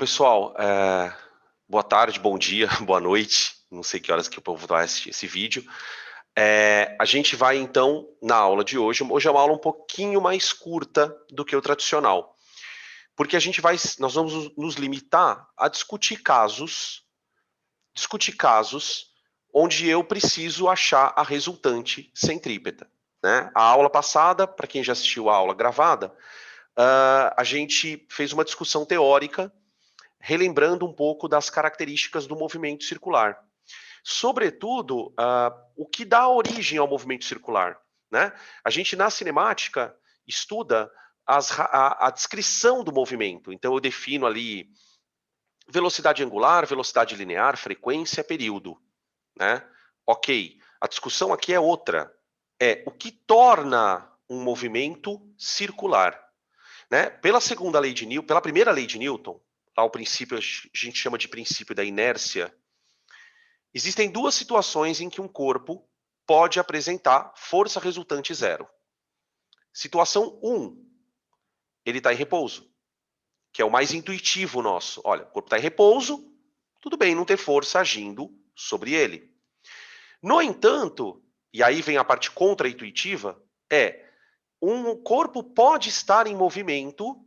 Pessoal, boa tarde, bom dia, boa noite. Não sei que horas que o povo vai assistir esse vídeo. A gente vai, então, na aula de hoje. Hoje é uma aula um pouquinho mais curta do que o tradicional. Porque nós vamos nos limitar a discutir casos onde eu preciso achar a resultante centrípeta. Né? A aula passada, para quem já assistiu a aula gravada, a gente fez uma discussão teórica relembrando um pouco das características do movimento circular. Sobretudo, o que dá origem ao movimento circular. Né? A gente, na cinemática, estuda a descrição do movimento. Então, eu defino ali velocidade angular, velocidade linear, frequência, período. Né? Ok, a discussão aqui é outra. É o que torna um movimento circular. Né? Pela primeira lei de Newton, o princípio, a gente chama de princípio da inércia, existem duas situações em que um corpo pode apresentar força resultante zero. Situação 1, ele está em repouso, que é o mais intuitivo nosso. Olha, o corpo está em repouso, tudo bem não ter força agindo sobre ele. No entanto, e aí vem a parte contra-intuitiva, um corpo pode estar em movimento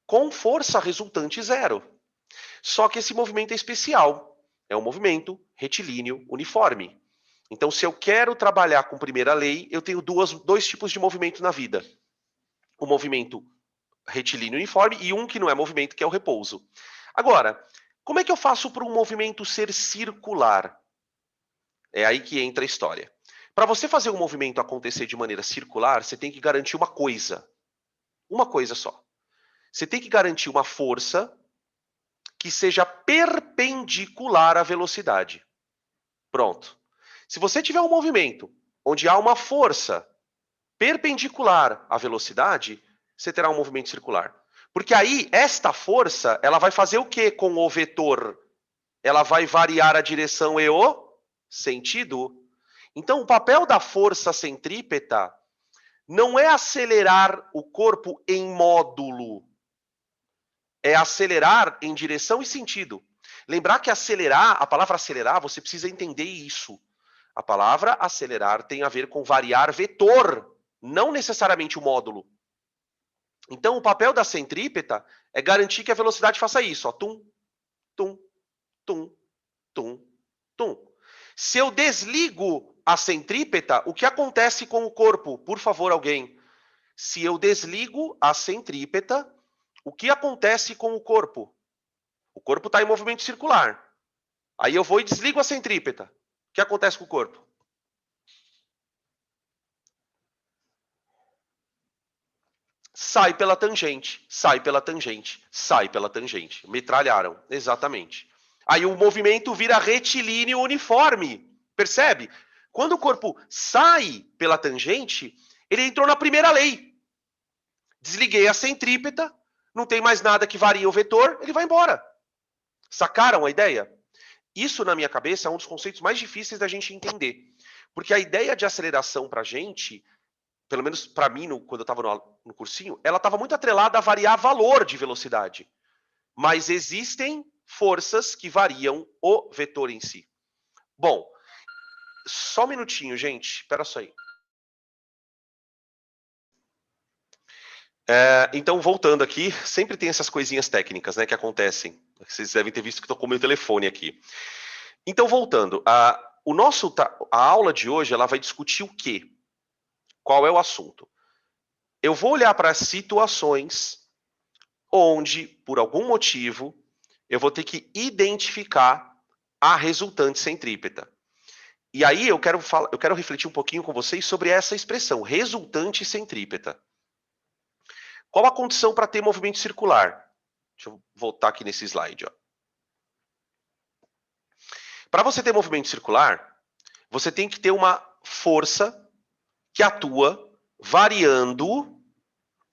com força resultante zero. Só que esse movimento é especial. É um movimento retilíneo uniforme. Então, se eu quero trabalhar com primeira lei, eu tenho dois tipos de movimento na vida. O movimento retilíneo uniforme e um que não é movimento, que é o repouso. Agora, como é que eu faço para um movimento ser circular? É aí que entra a história. Para você fazer um movimento acontecer de maneira circular, você tem que garantir uma coisa. Uma coisa só. Você tem que garantir uma força que seja perpendicular à velocidade. Pronto. Se você tiver um movimento onde há uma força perpendicular à velocidade, você terá um movimento circular. Porque aí, esta força, ela vai fazer o que com o vetor? Ela vai variar a direção e o sentido. Então, o papel da força centrípeta não é acelerar o corpo em módulo, é acelerar em direção e sentido. Lembrar que a palavra acelerar, você precisa entender isso. A palavra acelerar tem a ver com variar vetor, não necessariamente o módulo. Então, o papel da centrípeta é garantir que a velocidade faça isso. Ó, tum, tum, tum, tum, tum. Se eu desligo a centrípeta, o que acontece com o corpo? Por favor, alguém. Se eu desligo a centrípeta, o que acontece com o corpo? O corpo está em movimento circular. Aí eu vou e desligo a centrípeta. O que acontece com o corpo? Sai pela tangente, sai pela tangente, sai pela tangente. Metralharam, exatamente. Aí o movimento vira retilíneo uniforme. Percebe? Quando o corpo sai pela tangente, ele entrou na primeira lei. Desliguei a centrípeta, não tem mais nada que varie o vetor, ele vai embora. Sacaram a ideia? Isso, na minha cabeça, é um dos conceitos mais difíceis da gente entender. Porque a ideia de aceleração para a gente, pelo menos para mim, quando eu estava no cursinho, ela estava muito atrelada a variar valor de velocidade. Mas existem forças que variam o vetor em si. Bom, só um minutinho, gente. Espera só aí. Então, voltando aqui, sempre tem essas coisinhas técnicas, né, que acontecem. Vocês devem ter visto que estou com o meu telefone aqui. Então, voltando, a aula de hoje ela vai discutir o quê? Qual é o assunto? Eu vou olhar para situações onde, por algum motivo, eu vou ter que identificar a resultante centrípeta. E aí eu quero refletir um pouquinho com vocês sobre essa expressão, resultante centrípeta. Qual a condição para ter movimento circular? Deixa eu voltar aqui nesse slide. Para você ter movimento circular, você tem que ter uma força que atua variando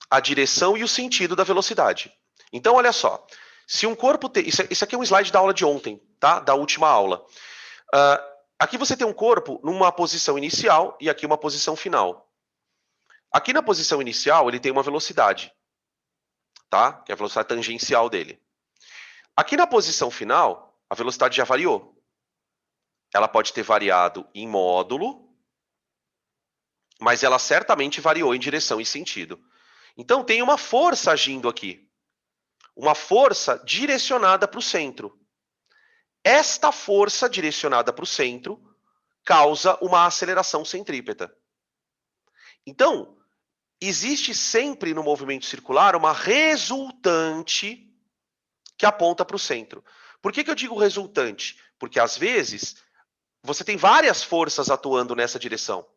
a direção e o sentido da velocidade. Então, olha só. Se um corpo tem... Isso aqui é um slide da aula de ontem, tá? Da última aula. Aqui você tem um corpo numa posição inicial e aqui uma posição final. Aqui na posição inicial, ele tem uma velocidade, tá? Que é a velocidade tangencial dele. Aqui na posição final, a velocidade já variou. Ela pode ter variado em módulo, mas ela certamente variou em direção e sentido. Então, tem uma força agindo aqui. Uma força direcionada para o centro. Esta força direcionada para o centro causa uma aceleração centrípeta. Então, existe sempre no movimento circular uma resultante que aponta para o centro. Por que eu digo resultante? Porque, às vezes, você tem várias forças atuando nessa direção.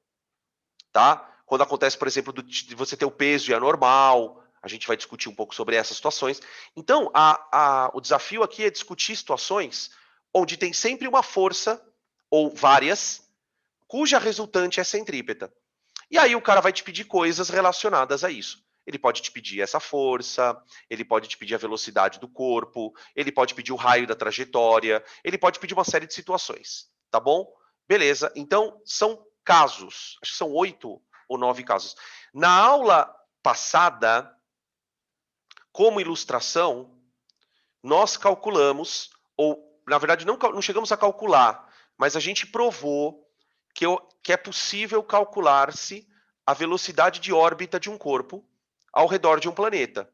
Tá? Quando acontece, por exemplo, de você ter o peso e a normal, a gente vai discutir um pouco sobre essas situações. Então, o desafio aqui é discutir situações onde tem sempre uma força, ou várias, cuja resultante é centrípeta. E aí o cara vai te pedir coisas relacionadas a isso. Ele pode te pedir essa força, ele pode te pedir a velocidade do corpo, ele pode pedir o raio da trajetória, ele pode pedir uma série de situações, tá bom? Beleza, então são casos, acho que são 8 ou 9 casos. Na aula passada, como ilustração, nós calculamos, ou na verdade não chegamos a calcular, mas a gente provou que é possível calcular-se a velocidade de órbita de um corpo ao redor de um planeta.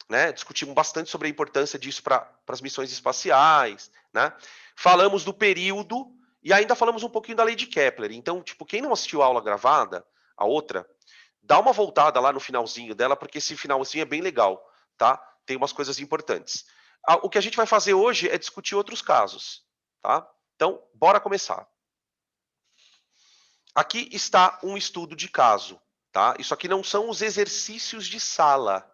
Né? Discutimos bastante sobre a importância disso para as missões espaciais. Né? Falamos do período e ainda falamos um pouquinho da lei de Kepler. Então, tipo, quem não assistiu a aula gravada, a outra, dá uma voltada lá no finalzinho dela, porque esse finalzinho é bem legal. Tá? Tem umas coisas importantes. O que a gente vai fazer hoje é discutir outros casos. Tá? Então, bora começar. Aqui está um estudo de caso, tá? Isso aqui não são os exercícios de sala,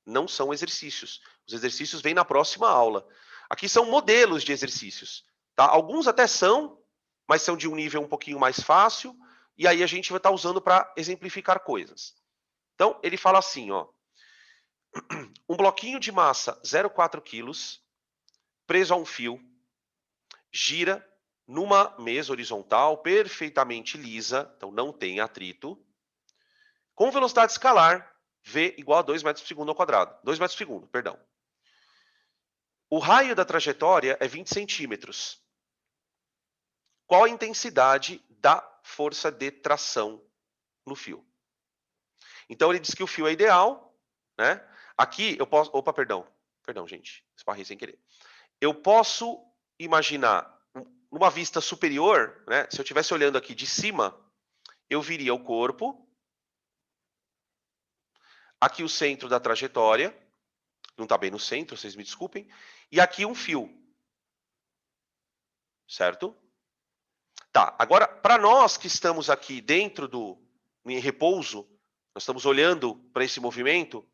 não são exercícios. Os exercícios vêm na próxima aula. Aqui são modelos de exercícios, tá? Alguns até são, mas são de um nível um pouquinho mais fácil, e aí a gente vai estar usando para exemplificar coisas. Então, ele fala assim, ó, um bloquinho de massa 0,4 quilos, preso a um fio, gira numa mesa horizontal perfeitamente lisa, então não tem atrito, com velocidade escalar, v igual a 2 metros por segundo ao quadrado. 2 metros por segundo, perdão. O raio da trajetória é 20 centímetros. Qual a intensidade da força de tração no fio? Então, ele diz que o fio é ideal, né? Aqui, eu posso... Opa, perdão. Perdão, gente. Esparrei sem querer. Eu posso imaginar, numa vista superior, né? Se eu estivesse olhando aqui de cima, eu viria o corpo, aqui o centro da trajetória, não está bem no centro, vocês me desculpem, e aqui um fio. Certo? Tá, agora, para nós que estamos aqui dentro em repouso, nós estamos olhando para esse movimento,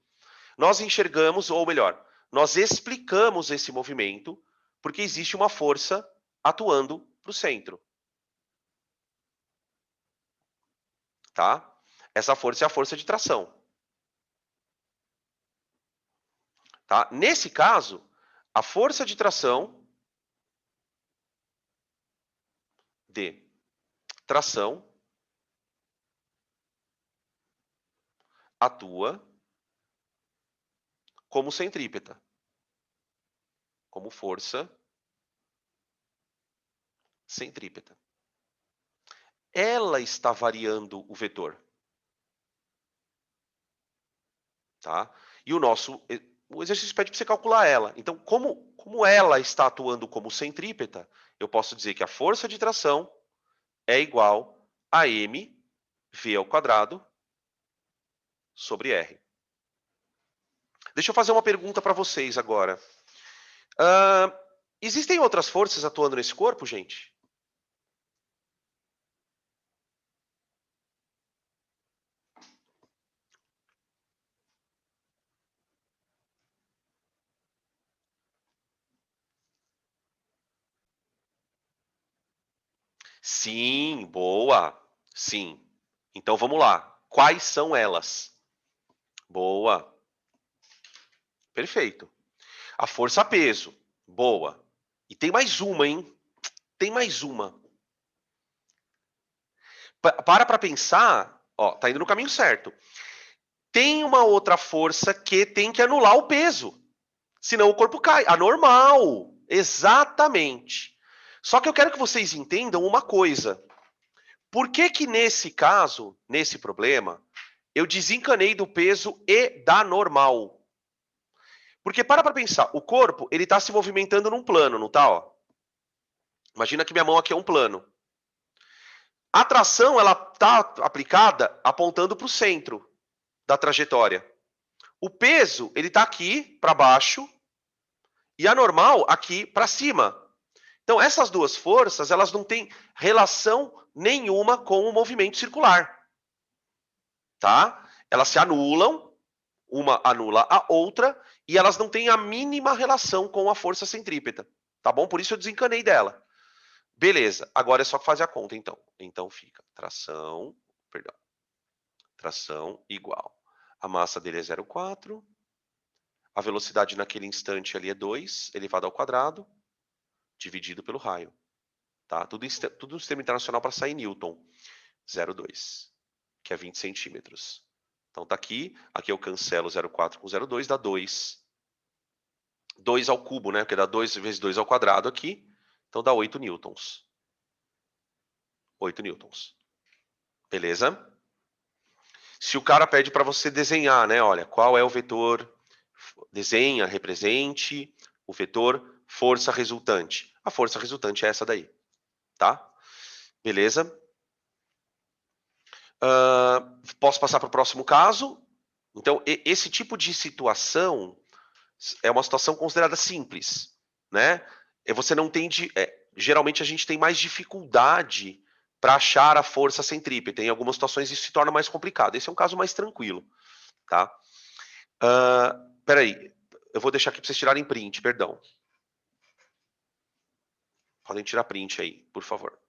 nós enxergamos, ou melhor, nós explicamos esse movimento porque existe uma força atuando para o centro. Tá? Essa força é a força de tração. Tá? Nesse caso, a força de tração de tração atua como centrípeta, como força centrípeta. Ela está variando o vetor. Tá? E o exercício pede para você calcular ela. Então, como ela está atuando como centrípeta, eu posso dizer que a força de tração é igual a mv ao quadrado sobre r. Deixa eu fazer uma pergunta para vocês agora. Existem outras forças atuando nesse corpo, gente? Sim, boa. Sim. Então vamos lá. Quais são elas? Boa. Perfeito. A força-peso. Boa. E tem mais uma, hein? Tem mais uma. Para pensar, ó, tá indo no caminho certo. Tem uma outra força que tem que anular o peso. Senão o corpo cai. Anormal. Exatamente. Só que eu quero que vocês entendam uma coisa. Por que que nesse caso, nesse problema, eu desencanei do peso e da normal? Porque para pensar, o corpo ele está se movimentando num plano, não tá? Ó? Imagina que minha mão aqui é um plano. A tração ela está aplicada apontando para o centro da trajetória. O peso ele está aqui para baixo e a normal aqui para cima. Então essas duas forças elas não têm relação nenhuma com o movimento circular, tá? Elas se anulam, uma anula a outra e elas não têm a mínima relação com a força centrípeta, tá bom? Por isso eu desencanei dela. Beleza, agora é só fazer a conta, então. Então fica tração igual. A massa dele é 0,4. A velocidade naquele instante ali é 2 elevado ao quadrado, dividido pelo raio. Tá? Tudo no sistema internacional para sair em Newton. 0,2, que é 20 centímetros. Então tá aqui eu cancelo 0,4 com 0,2, dá 2. 2 ao cubo, né? Porque dá 2 vezes 2 ao quadrado aqui. Então dá 8 newtons. 8 newtons. Beleza? Se o cara pede para você desenhar, né? Olha, qual é o vetor? Desenha, represente o vetor força resultante. A força resultante é essa daí, tá? Beleza? Posso passar para o próximo caso? Então, esse tipo de situação é uma situação considerada simples, né? Você não tem geralmente a gente tem mais dificuldade para achar a força centrípeta. Em algumas situações isso se torna mais complicado. Esse é um caso mais tranquilo, tá? Peraí, eu vou deixar aqui para vocês tirarem print, perdão. Podem tirar print aí, por favor.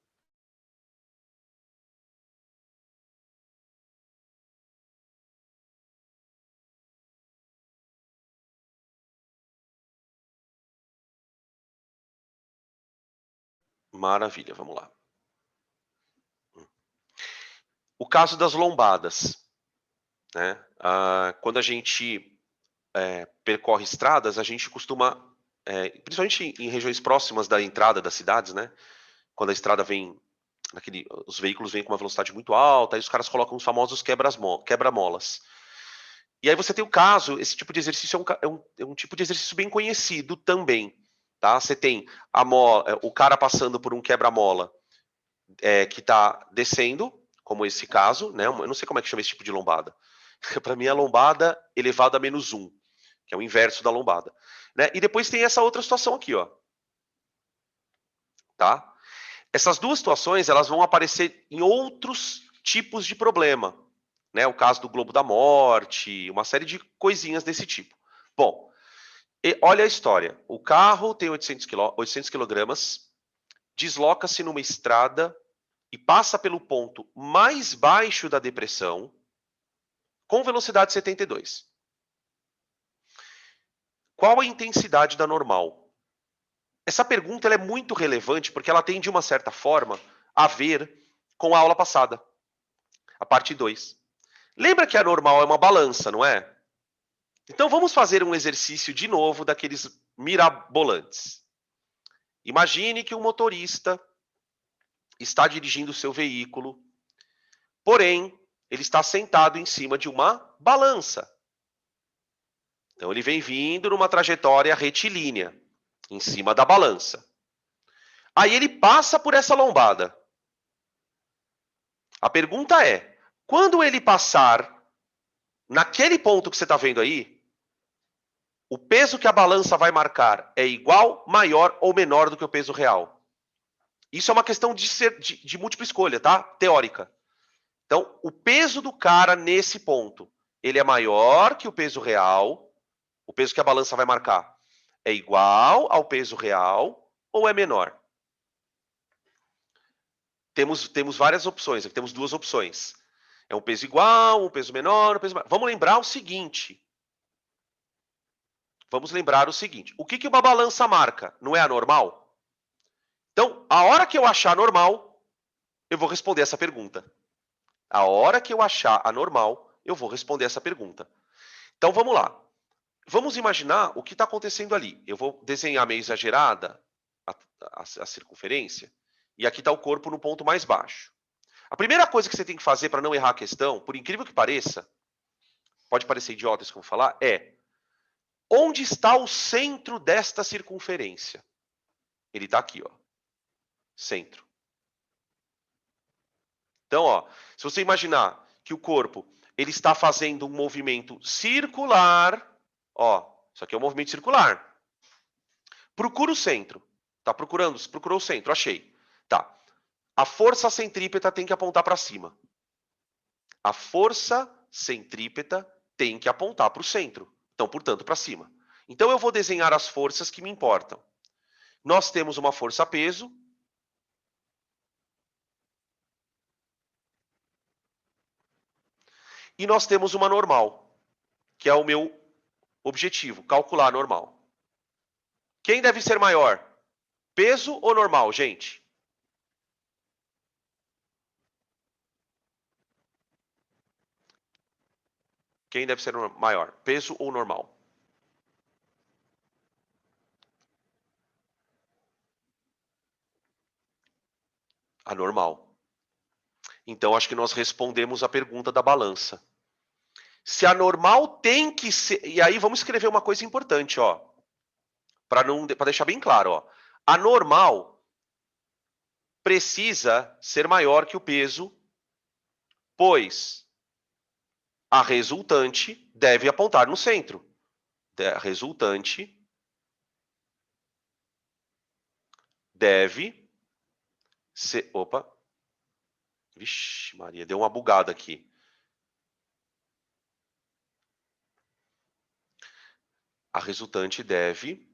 Maravilha, vamos lá. O caso das lombadas, né? Quando a gente percorre estradas, a gente costuma, principalmente em regiões próximas da entrada das cidades, né? Quando a estrada vem, os veículos vêm com uma velocidade muito alta, aí os caras colocam os famosos quebra-molas. E aí você tem o caso, esse tipo de exercício é um tipo de exercício bem conhecido também, tá? Você tem o cara passando por um quebra-mola que está descendo, como esse caso, né? Eu não sei como é que chama esse tipo de lombada. Para mim, é a lombada elevada a -1, que é o inverso da lombada. Né? E depois tem essa outra situação aqui, ó. Tá? Essas duas situações elas vão aparecer em outros tipos de problema. Né? O caso do globo da morte, uma série de coisinhas desse tipo. Bom, olha a história. O carro tem 800 quilogramas, desloca-se numa estrada e passa pelo ponto mais baixo da depressão com velocidade 72. Qual a intensidade da normal? Essa pergunta ela é muito relevante porque ela tem, de uma certa forma, a ver com a aula passada, a parte 2. Lembra que a normal é uma balança, não é? Então vamos fazer um exercício de novo daqueles mirabolantes. Imagine que um motorista está dirigindo o seu veículo, porém, ele está sentado em cima de uma balança. Então ele vem vindo numa trajetória retilínea, em cima da balança. Aí ele passa por essa lombada. A pergunta é, quando ele passar naquele ponto que você está vendo aí, o peso que a balança vai marcar é igual, maior ou menor do que o peso real? Isso é uma questão de múltipla escolha, tá? Teórica. Então, o peso do cara nesse ponto, ele é maior que o peso real, o peso que a balança vai marcar é igual ao peso real ou é menor? Temos várias opções, aqui temos duas opções. É um peso igual, um peso menor, um peso maior. Vamos lembrar o seguinte. O que uma balança marca? Não é a normal? Então, a hora que eu achar a normal, eu vou responder essa pergunta. A hora que eu achar a normal, eu vou responder essa pergunta. Então, vamos lá. vamos imaginar o que está acontecendo ali. Eu vou desenhar meio exagerada a circunferência, e aqui está o corpo no ponto mais baixo. A primeira coisa que você tem que fazer para não errar a questão, por incrível que pareça, pode parecer idiota isso que eu vou falar, é onde está o centro desta circunferência? Ele está aqui, ó. Centro. Então, ó, se você imaginar que o corpo ele está fazendo um movimento circular, ó, isso aqui é um movimento circular. Procura o centro. Tá procurando? Procurou o centro, achei. Tá. A força centrípeta tem que apontar para cima. A força centrípeta tem que apontar para o centro. Então, portanto, para cima. Então, eu vou desenhar as forças que me importam. Nós temos uma força-peso. E nós temos uma normal, que é o meu objetivo, calcular a normal. Quem deve ser maior? Peso ou normal, gente? Quem deve ser maior? Peso ou normal? A normal. Então, acho que nós respondemos a pergunta da balança. Se a normal tem que ser... E aí, vamos escrever uma coisa importante, ó. Para deixar bem claro, ó. A normal precisa ser maior que o peso, pois a resultante deve apontar no centro. A resultante deve ser... Opa. Vixe, Maria, deu uma bugada aqui. A resultante deve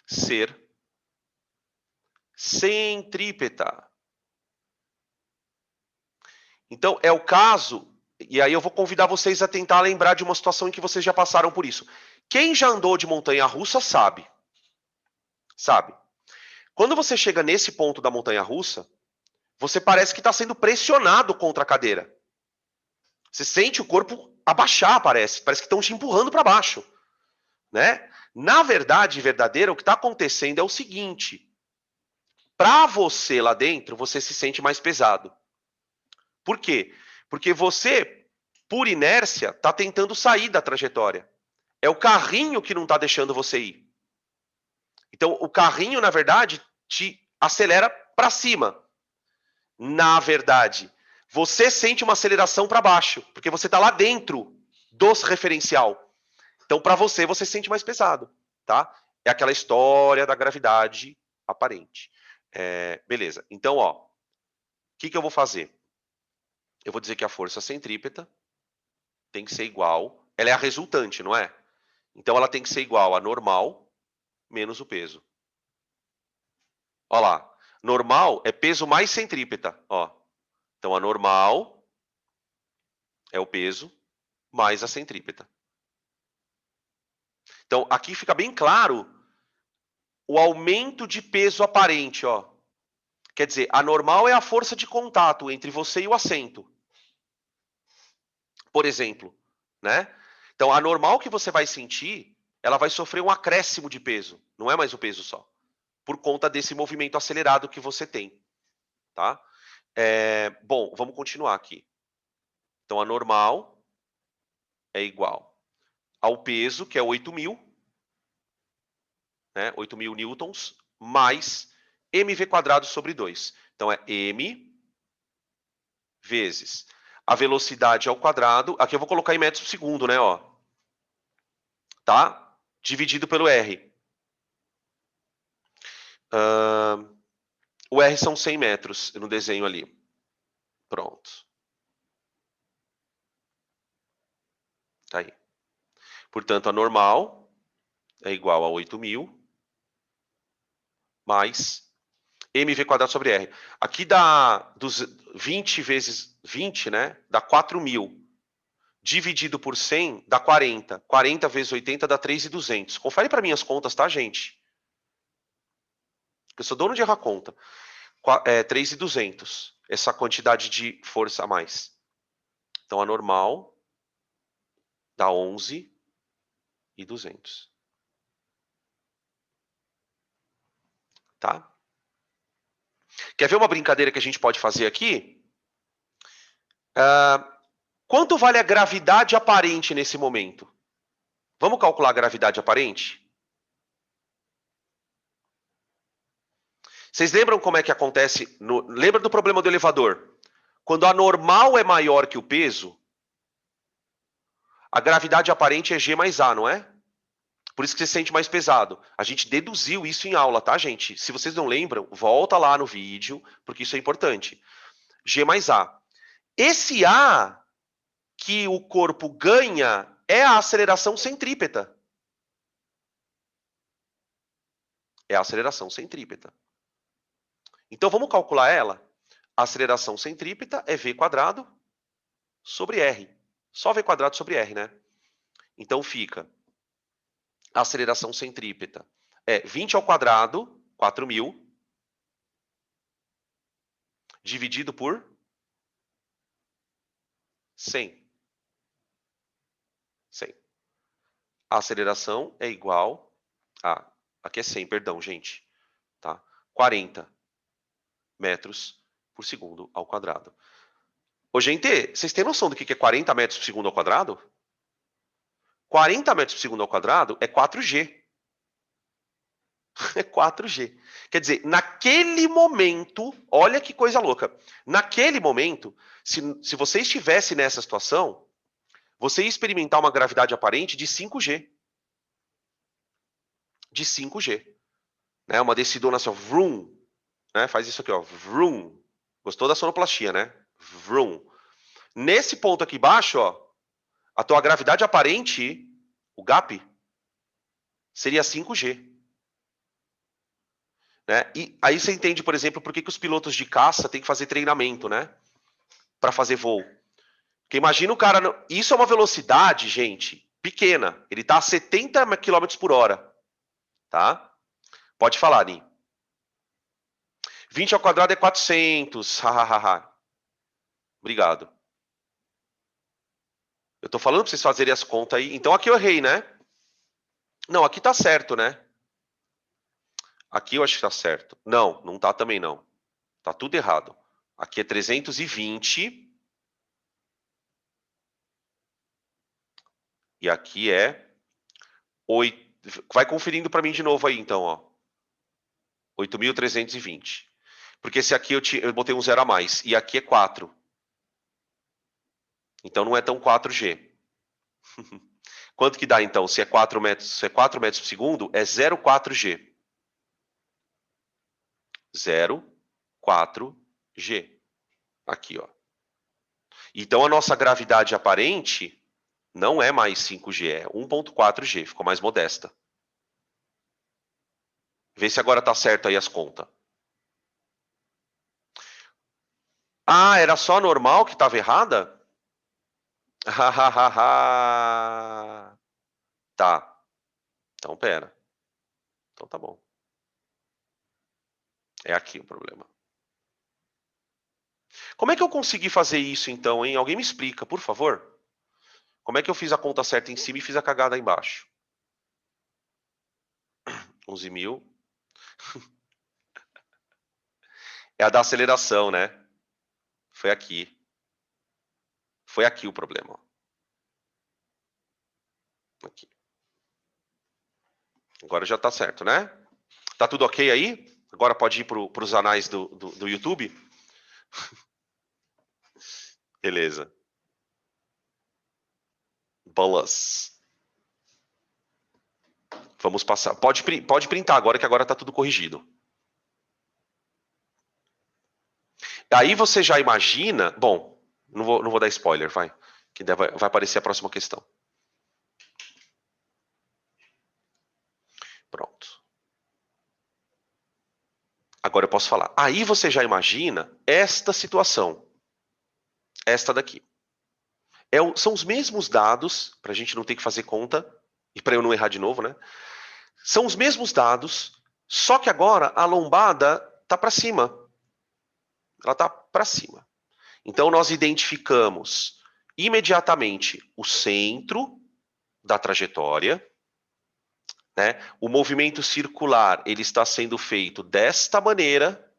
ser centrípeta. Então, é o caso, e aí eu vou convidar vocês a tentar lembrar de uma situação em que vocês já passaram por isso. Quem já andou de montanha-russa sabe. Sabe? Quando você chega nesse ponto da montanha-russa, você parece que está sendo pressionado contra a cadeira. Você sente o corpo abaixar, parece que estão te empurrando para baixo. Né? Na verdade, verdadeira, o que está acontecendo é o seguinte: para você lá dentro, você se sente mais pesado. Por quê? Porque você, por inércia, está tentando sair da trajetória. É o carrinho que não está deixando você ir. Então, o carrinho, na verdade, te acelera para cima. Na verdade, você sente uma aceleração para baixo, porque você está lá dentro dos referencial. Então, para você, você se sente mais pesado, tá? É aquela história da gravidade aparente. Beleza. Então, ó, o que eu vou fazer? Eu vou dizer que a força centrípeta tem que ser igual. Ela é a resultante, não é? Então, ela tem que ser igual a normal menos o peso. Ó lá. Normal é peso mais centrípeta, ó. Então, a normal é o peso mais a centrípeta. Então, aqui fica bem claro o aumento de peso aparente, ó. Quer dizer, a normal é a força de contato entre você e o assento. Por exemplo, né? Então, a normal que você vai sentir, ela vai sofrer um acréscimo de peso. Não é mais o peso só. Por conta desse movimento acelerado que você tem, tá? Bom, vamos continuar aqui. Então, a normal é igual ao peso, que é 8.000, né? 8.000 newtons, mais mv² sobre 2. Então, é m vezes a velocidade ao quadrado. Aqui eu vou colocar em metros por segundo, né? Ó. Tá? Dividido pelo R. O R são 100 metros no desenho ali. Pronto. Tá aí. Portanto, a normal é igual a 8.000 mais mv² sobre R. Aqui dá 20 vezes 20, né? Dá 4.000. Dividido por 100 dá 40. 40 vezes 80 dá 3.200. Confere para mim as contas, tá, gente? Eu sou dono de errar conta. 3.200. Essa quantidade de força a mais. Então, a normal dá 11 200. Tá? Quer ver uma brincadeira que a gente pode fazer aqui? Quanto vale a gravidade aparente nesse momento? Vamos calcular a gravidade aparente? Vocês lembram como é que acontece? Lembra do problema do elevador? Quando a normal é maior que o peso, a gravidade aparente é G mais A, não é? Por isso que você se sente mais pesado. A gente deduziu isso em aula, tá, gente? Se vocês não lembram, volta lá no vídeo, porque isso é importante. G mais A. Esse A que o corpo ganha é a aceleração centrípeta. É a aceleração centrípeta. Então, vamos calcular ela? A aceleração centrípeta é V quadrado sobre R. Só V quadrado sobre R, né? Então, fica a aceleração centrípeta é 20 ao quadrado, 4.000, dividido por 100. 100. A aceleração é igual a... Aqui é 100, perdão, gente. Tá? 40 metros por segundo ao quadrado. Ô, gente, vocês têm noção do que é 40 metros por segundo ao quadrado? 40 metros por segundo ao quadrado é 4G. É 4G. Quer dizer, naquele momento, olha que coisa louca. Naquele momento, se você estivesse nessa situação, você ia experimentar uma gravidade aparente de 5G. De 5G. Né? Uma descidona assim, ó, vroom. Né? Faz isso aqui, ó, vroom. Gostou da sonoplastia, né? Vroom. Nesse ponto aqui embaixo, ó, a tua gravidade aparente, o gap, seria 5G. Né? E aí você entende, por exemplo, por que os pilotos de caça têm que fazer treinamento, né? Para fazer voo. Porque imagina o cara... Isso é uma velocidade, gente, pequena. Ele está a 70 km por hora. Tá? Pode falar, Ni. 20 ao quadrado é 400. Obrigado. Eu estou falando para vocês fazerem as contas aí. Então aqui eu errei, né? Não, aqui está certo, né? Aqui eu acho que está certo. Não, não está também não. Está tudo errado. Aqui é 320. E aqui é 8. Vai conferindo para mim de novo aí, então, ó. 8.320. Porque esse aqui eu botei um zero a mais. E aqui é 4. Então não é tão 4G. Quanto que dá, então? Se é 4 metros, se é 4 metros por segundo, é 0,4G. 0,4G. Aqui, ó. Então a nossa gravidade aparente não é mais 5G, é 1,4G. Ficou mais modesta. Vê se agora tá certo aí as contas. Ah, era só a normal que estava errada? Tá. Então, pera. Então tá bom. É aqui o problema. Como é que eu consegui fazer isso, então, hein? Alguém me explica, por favor? Como é que eu fiz a conta certa em cima e fiz a cagada embaixo? 11.000. É a da aceleração, né? Foi aqui. Foi aqui o problema. Aqui. Agora já tá certo, né? Tá tudo ok aí? Agora pode ir para os anais do YouTube? Beleza. Bolas. Vamos passar. Pode printar agora, que agora tá tudo corrigido. Aí você já imagina... Bom, não vou dar spoiler, vai. Que vai aparecer a próxima questão. Pronto. Agora eu posso falar. Aí você já imagina esta situação. Esta daqui. São os mesmos dados, para a gente não ter que fazer conta, e para eu não errar de novo, né? São os mesmos dados, só que agora a lombada está para cima. Ela está para cima. Então nós identificamos imediatamente o centro da trajetória, né? O movimento circular ele está sendo feito desta maneira.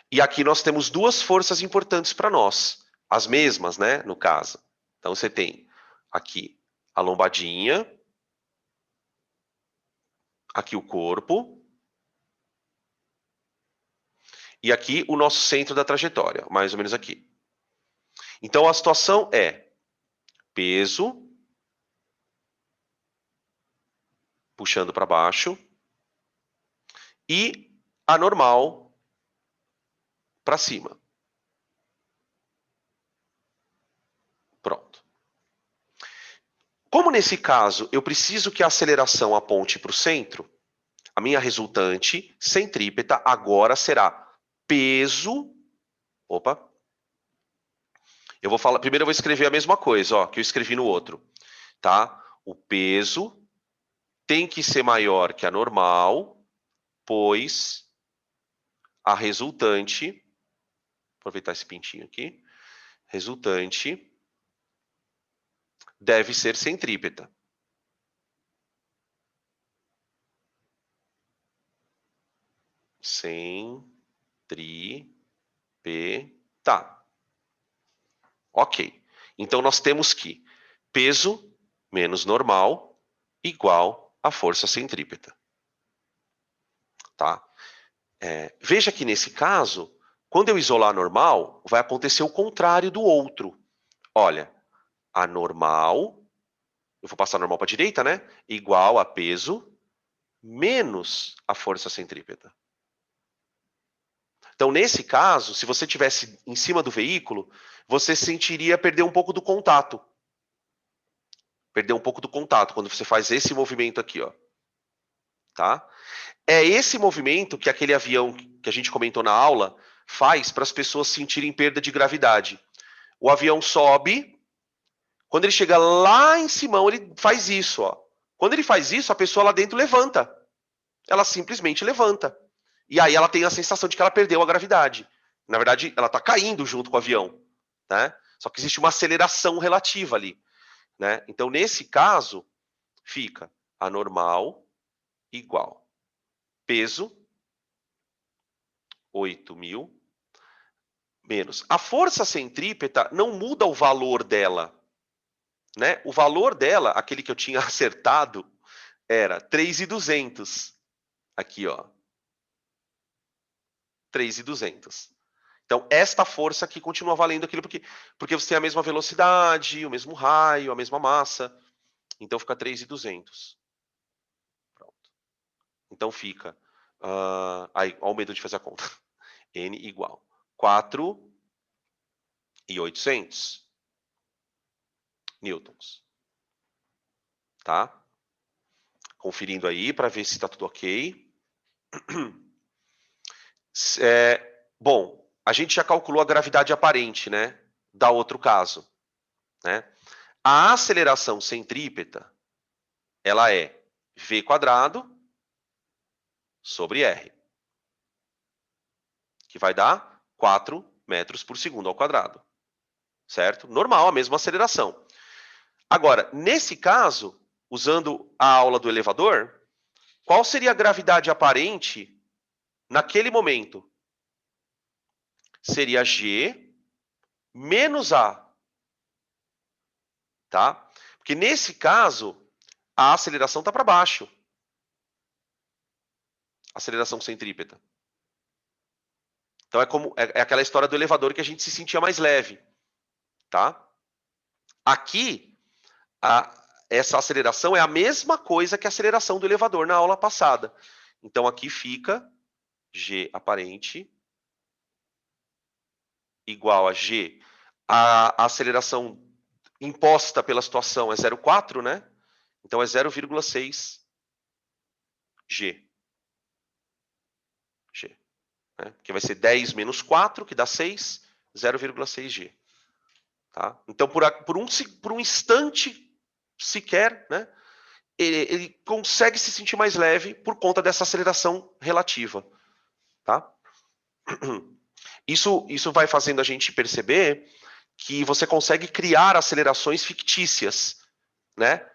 E aqui nós temos duas forças importantes para nós, as mesmas, né, no caso. Então você tem aqui a lombadinha, aqui o corpo, e aqui o nosso centro da trajetória, mais ou menos aqui. Então a situação é peso, puxando para baixo, e a normal para cima. Pronto. Como nesse caso eu preciso que a aceleração aponte para o centro, a minha resultante centrípeta agora será peso. Opa. Eu vou falar. Primeiro eu vou escrever a mesma coisa, ó, que eu escrevi no outro, tá? O peso tem que ser maior que a normal, pois a resultante, vou aproveitar esse pintinho aqui, resultante deve ser centrípeta. Centrípeta. Ok. Então nós temos que peso menos normal igual a força centrípeta. Tá? Veja que nesse caso, quando eu isolar a normal, vai acontecer o contrário do outro. Olha, a normal, eu vou passar a normal para a direita, né? Igual a peso menos a força centrípeta. Então, nesse caso, se você estivesse em cima do veículo, você sentiria perder um pouco do contato. Perder um pouco do contato quando você faz esse movimento aqui, ó. Tá? É esse movimento que aquele avião que a gente comentou na aula faz para as pessoas sentirem perda de gravidade. O avião sobe, quando ele chega lá em cima, ele faz isso, ó. Quando ele faz isso, a pessoa lá dentro levanta. Ela simplesmente levanta. E aí ela tem a sensação de que ela perdeu a gravidade. Na verdade, ela está caindo junto com o avião, né? Só que existe uma aceleração relativa ali, né? Então, nesse caso, fica a normal igual peso 8.000 menos. A força centrípeta não muda o valor dela, né? O valor dela, aquele que eu tinha acertado, era 3.200. Aqui, ó. 3.200. Então, esta força aqui continua valendo aquilo porque você tem a mesma velocidade, o mesmo raio, a mesma massa. Então, fica 3.200. Pronto. Então, fica... aí, olha o medo de fazer a conta. N igual 4.800 newtons. Tá? Conferindo aí para ver se está tudo ok. Bom, a gente já calculou a gravidade aparente, né? Da outro caso, né? A aceleração centrípeta, ela é v² sobre r, que vai dar 4 metros por segundo ao quadrado, certo? Normal, a mesma aceleração. Agora, nesse caso, usando a aula do elevador, qual seria a gravidade aparente naquele momento? Seria G menos A. Tá? Porque nesse caso, a aceleração está para baixo. Aceleração centrípeta. Então é aquela história do elevador que a gente se sentia mais leve. Tá? Aqui, essa aceleração é a mesma coisa que a aceleração do elevador na aula passada. Então aqui fica G aparente igual a G. A aceleração imposta pela situação é 0,4, né? Então é 0,6 G. G. Né? Que vai ser 10 menos 4, que dá 6, 0,6 G. Tá? Então, por um instante sequer, né, ele consegue se sentir mais leve por conta dessa aceleração relativa. Tá? Isso vai fazendo a gente perceber que você consegue criar acelerações fictícias, né?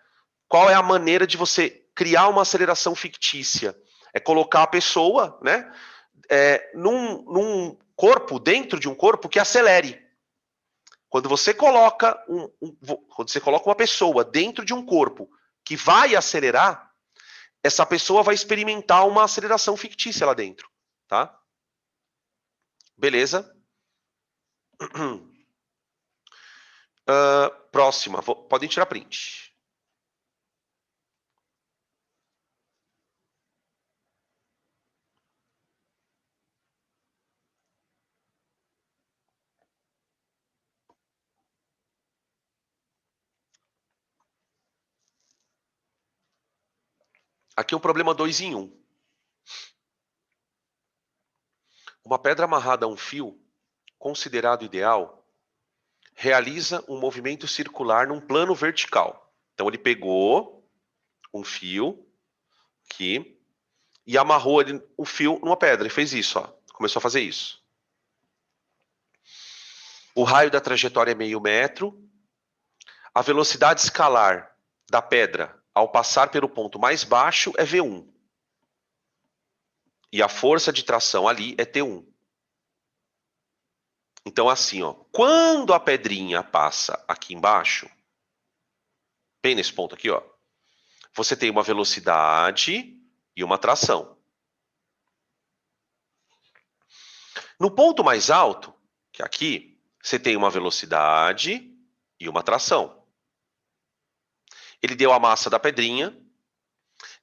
qual é a maneira de você criar uma aceleração fictícia? É colocar a pessoa, né, num corpo, dentro de um corpo que acelere. Quando você coloca uma pessoa dentro de um corpo que vai acelerar, essa pessoa vai experimentar uma aceleração fictícia lá dentro, tá? Beleza? Próxima, podem tirar print. Aqui é um problema 2 em 1. Uma pedra amarrada a um fio, considerado ideal, realiza um movimento circular num plano vertical. Então ele pegou um fio aqui e amarrou o fio numa pedra. Ele fez isso, ó. Começou a fazer isso. O raio da trajetória é meio metro. A velocidade escalar da pedra ao passar pelo ponto mais baixo é V1. E a força de tração ali é T1. Então, assim, ó, quando a pedrinha passa aqui embaixo, bem nesse ponto aqui, ó, você tem uma velocidade e uma tração. No ponto mais alto, que é aqui, você tem uma velocidade e uma tração. Ele deu a massa da pedrinha,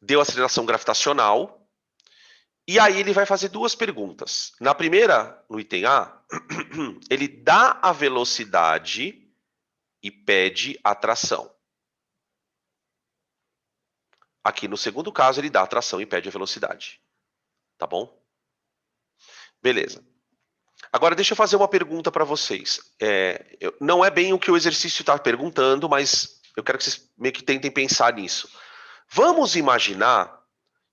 deu a aceleração gravitacional, e aí ele vai fazer duas perguntas. Na primeira, no item A, ele dá a velocidade e pede a tração. Aqui no segundo caso, ele dá a tração e pede a velocidade. Tá bom? Beleza. Agora, deixa eu fazer uma pergunta para vocês. Não é bem o que o exercício está perguntando, mas eu quero que vocês meio que tentem pensar nisso. Vamos imaginar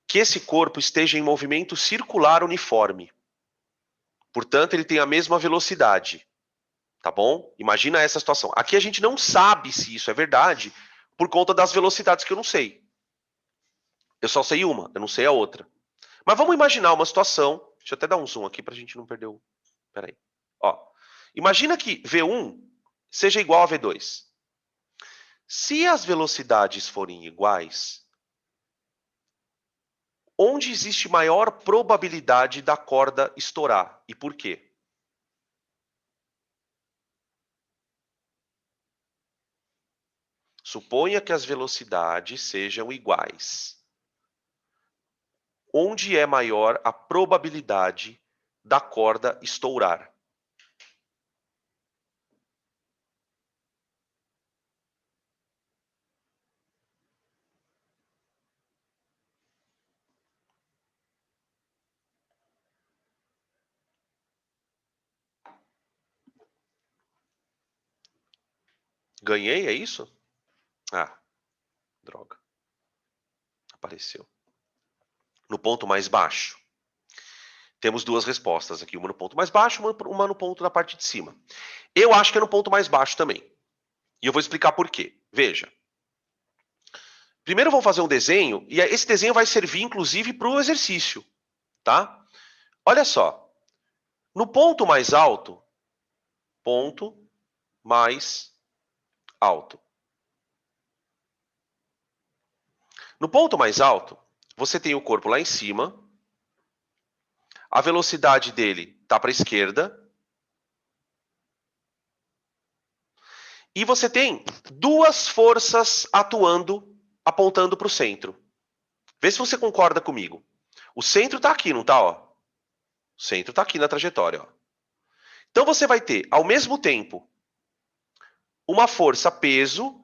que esse corpo esteja em movimento circular uniforme. Portanto, ele tem a mesma velocidade. Tá bom? Imagina essa situação. Aqui a gente não sabe se isso é verdade por conta das velocidades que eu não sei. Eu só sei uma, eu não sei a outra. Mas vamos imaginar uma situação. Deixa eu até dar um zoom aqui para a gente não perder o... Peraí. Ó, imagina que V1 seja igual a V2. Se as velocidades forem iguais, onde existe maior probabilidade da corda estourar? E por quê? Suponha que as velocidades sejam iguais. Onde é maior a probabilidade da corda estourar? Ganhei, é isso? Ah, droga. Apareceu. No ponto mais baixo. Temos duas respostas aqui, uma no ponto mais baixo, uma no ponto da parte de cima. Eu acho que é no ponto mais baixo também. E eu vou explicar por quê. Veja. Primeiro vamos fazer um desenho, e esse desenho vai servir, inclusive, para o exercício. Tá? Olha só. No ponto mais alto, ponto mais alto. No ponto mais alto, você tem o corpo lá em cima, a velocidade dele está para a esquerda, e você tem duas forças atuando, apontando para o centro. Vê se você concorda comigo. O centro está aqui, não está? O centro está aqui na trajetória. Ó. Então você vai ter, ao mesmo tempo, uma força peso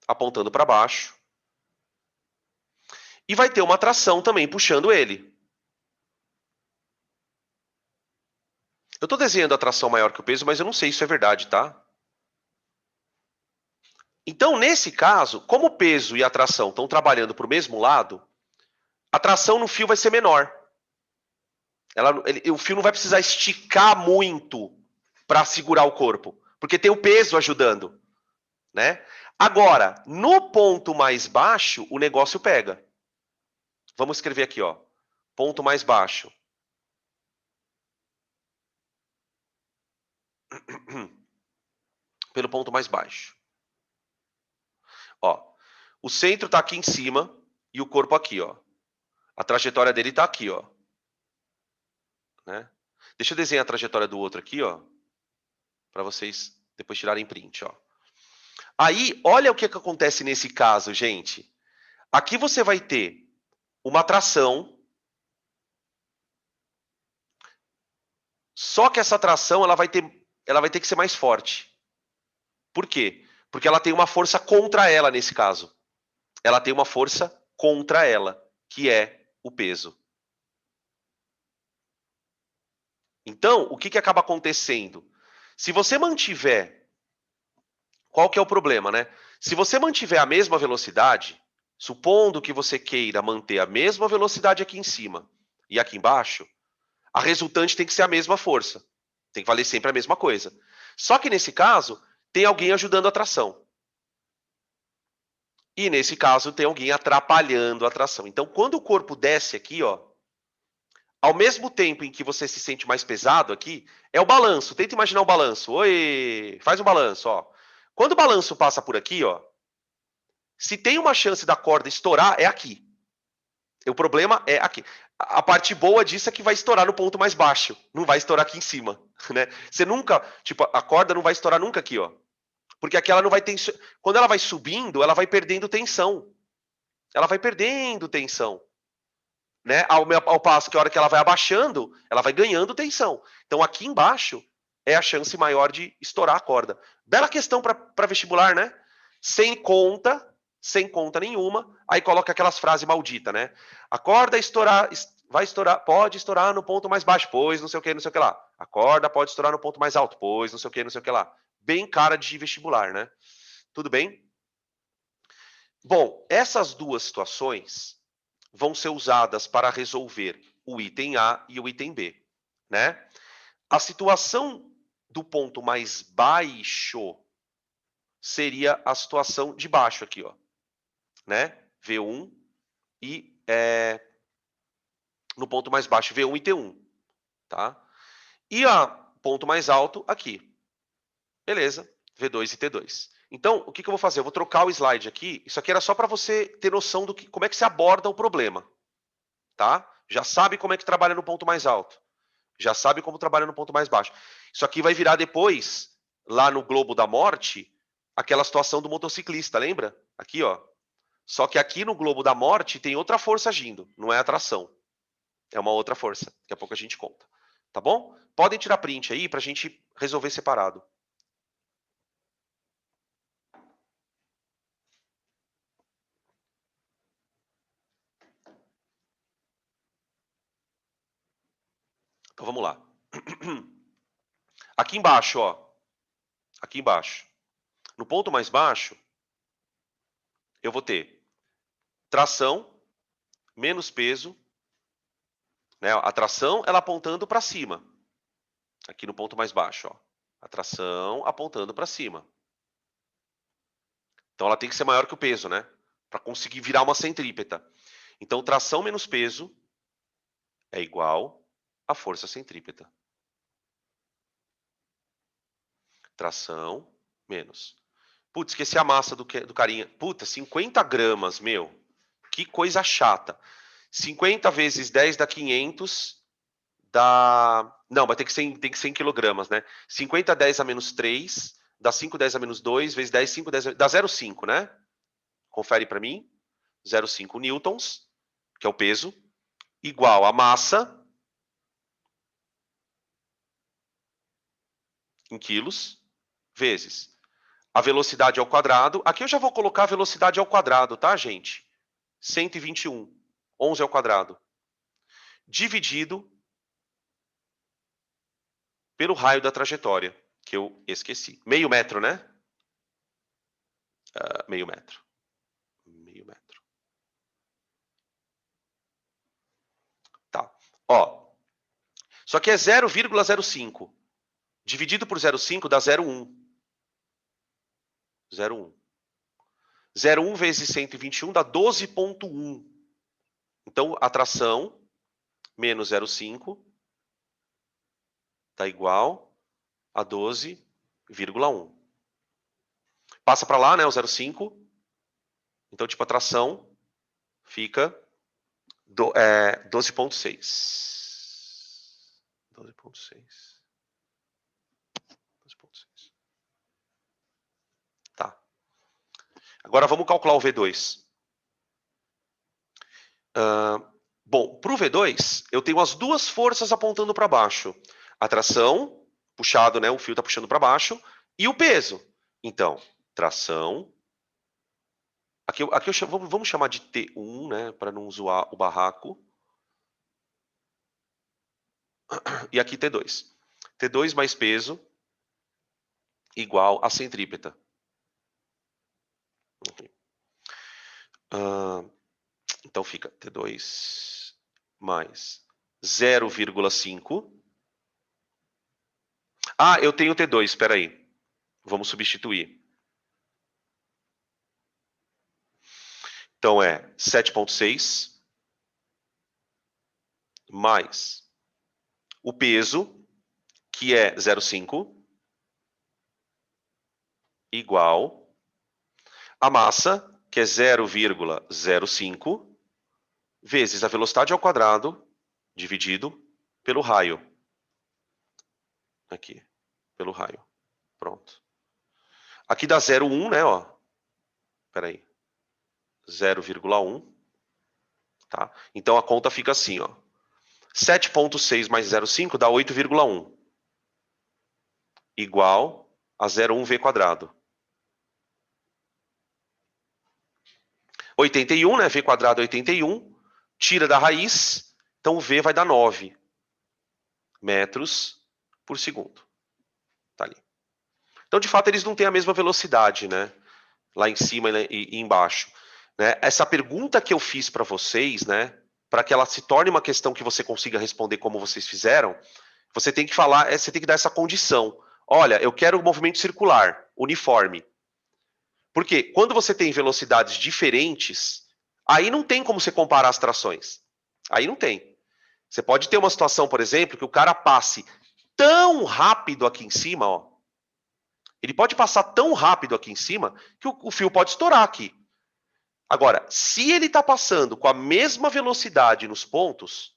apontando para baixo, e vai ter uma tração também puxando ele. Eu estou desenhando a tração maior que o peso, mas eu não sei se isso é verdade, tá? Então, nesse caso, como o peso e a tração estão trabalhando para o mesmo lado, a tração no fio vai ser menor. O fio não vai precisar esticar muito para segurar o corpo, Porque tem o peso ajudando, né? Agora, no ponto mais baixo, o negócio pega. Vamos escrever aqui, ó. Ponto mais baixo. Pelo ponto mais baixo. Ó, o centro está aqui em cima e o corpo aqui, ó. A trajetória dele está aqui, ó. Né? Deixa eu desenhar a trajetória do outro aqui, ó, para vocês depois tirarem print, ó. Aí, olha o que acontece nesse caso, gente. Aqui você vai ter uma tração, só que essa tração ela vai ter que ser mais forte. Por quê? Porque ela tem uma força contra ela nesse caso. Ela tem uma força contra ela, que é o peso. Então, o que acaba acontecendo? Se você mantiver... Qual que é o problema, né? Se você mantiver a mesma velocidade, supondo que você queira manter a mesma velocidade aqui em cima e aqui embaixo, a resultante tem que ser a mesma força. Tem que valer sempre a mesma coisa. Só que nesse caso, tem alguém ajudando a tração. E nesse caso, tem alguém atrapalhando a tração. Então, quando o corpo desce aqui, ó, ao mesmo tempo em que você se sente mais pesado aqui, é o balanço. Tenta imaginar o balanço. Oi, faz um balanço, ó. Quando o balanço passa por aqui, ó, se tem uma chance da corda estourar, é aqui. O problema é aqui. A parte boa disso é que vai estourar no ponto mais baixo. Não vai estourar aqui em cima, né? Você nunca, tipo, a corda não vai estourar nunca aqui, ó. Porque aqui ela não vai ter... Quando ela vai subindo, ela vai perdendo tensão. Ela vai perdendo tensão. Né? Ao passo que a hora que ela vai abaixando, ela vai ganhando tensão. Então aqui embaixo é a chance maior de estourar a corda. Bela questão para vestibular, né? Sem conta nenhuma, aí coloca aquelas frases malditas, né? A corda vai estourar, pode estourar no ponto mais baixo, pois não sei o que lá. A corda pode estourar no ponto mais alto, pois não sei o que lá. Bem cara de vestibular, né? Tudo bem? Bom, essas duas situações vão ser usadas para resolver o item A e o item B, né? A situação do ponto mais baixo seria a situação de baixo aqui, ó, né? V1 e no ponto mais baixo V1 e T1, tá? E a ponto mais alto aqui, beleza? V2 e T2. Então, o que eu vou fazer? Eu vou trocar o slide aqui. Isso aqui era só para você ter noção como é que se aborda o problema, tá? Já sabe como é que trabalha no ponto mais alto. Já sabe como trabalha no ponto mais baixo. Isso aqui vai virar depois, lá no Globo da Morte, aquela situação do motociclista, lembra? Aqui, ó. Só que aqui no Globo da Morte tem outra força agindo, não é atração. É uma outra força. Daqui a pouco a gente conta. Tá bom? Podem tirar print aí pra gente resolver separado. Então vamos lá. Aqui embaixo, ó. Aqui embaixo. No ponto mais baixo, eu vou ter tração menos peso, né? A tração ela apontando para cima. Aqui no ponto mais baixo, ó. A tração apontando para cima. Então ela tem que ser maior que o peso, né? Para conseguir virar uma centrípeta. Então tração menos peso é igual a força centrípeta. Tração menos. Putz, esqueci a massa do carinha. Puta, 50 gramas, meu. Que coisa chata. 50 vezes 10 dá 500, dá... Não, vai ter que ser em quilogramas, né? 50 10 a menos 3, dá 5 10 a menos 2, vezes 10, 5 10... Dá 0,5, né? Confere para mim. 0,5 newtons, que é o peso, igual a massa em quilos, vezes a velocidade ao quadrado. Aqui eu já vou colocar a velocidade ao quadrado, tá, gente? 121, 11 ao quadrado. Dividido pelo raio da trajetória, que eu esqueci. Meio metro, né? Meio metro. Meio metro. Tá. Ó. Só que é 0,05. Dividido por 0,5 dá 0,1. 0,1. 0,1 vezes 121 dá 12,1. Então, a tração menos 0,5 está igual a 12,1. Passa para lá, né, o 0,5. Então, tipo, a tração fica 12,6. 12,6. 12,6. Tá. Agora vamos calcular o V2. Bom, para o V2, eu tenho as duas forças apontando para baixo. A tração, puxado, né? O fio está puxando para baixo, e o peso. Então, tração. Aqui eu chamo, vamos chamar de T1, né? Para não zoar o barraco. E aqui T2. T2 mais peso igual a centrípeta. Então fica T2 mais 0,5. Ah, eu tenho T2, espera aí. Vamos substituir. Então é 7,6 mais o peso, que é 0,5, igual a massa, que é 0,05, vezes a velocidade ao quadrado, dividido pelo raio. Aqui, pelo raio. Pronto. Aqui dá 0,1, né? Ó. Espera aí. 0,1. Tá? Então a conta fica assim, ó. 7,6 mais 0,5 dá 8,1. Igual a 0,1 V quadrado. 81, né? V quadrado é 81. Tira da raiz, então o V vai dar 9 metros por segundo. Tá ali. Então, de fato, eles não têm a mesma velocidade, né? Lá em cima e embaixo. Né? Essa pergunta que eu fiz para vocês, né? Para que ela se torne uma questão que você consiga responder como vocês fizeram, você tem que falar, você tem que dar essa condição. Olha, eu quero um movimento circular, uniforme. Porque quando você tem velocidades diferentes, aí não tem como você comparar as trações. Aí não tem. Você pode ter uma situação, por exemplo, que o cara passe tão rápido aqui em cima, ó. Ele pode passar tão rápido aqui em cima que o fio pode estourar aqui. Agora, se ele está passando com a mesma velocidade nos pontos,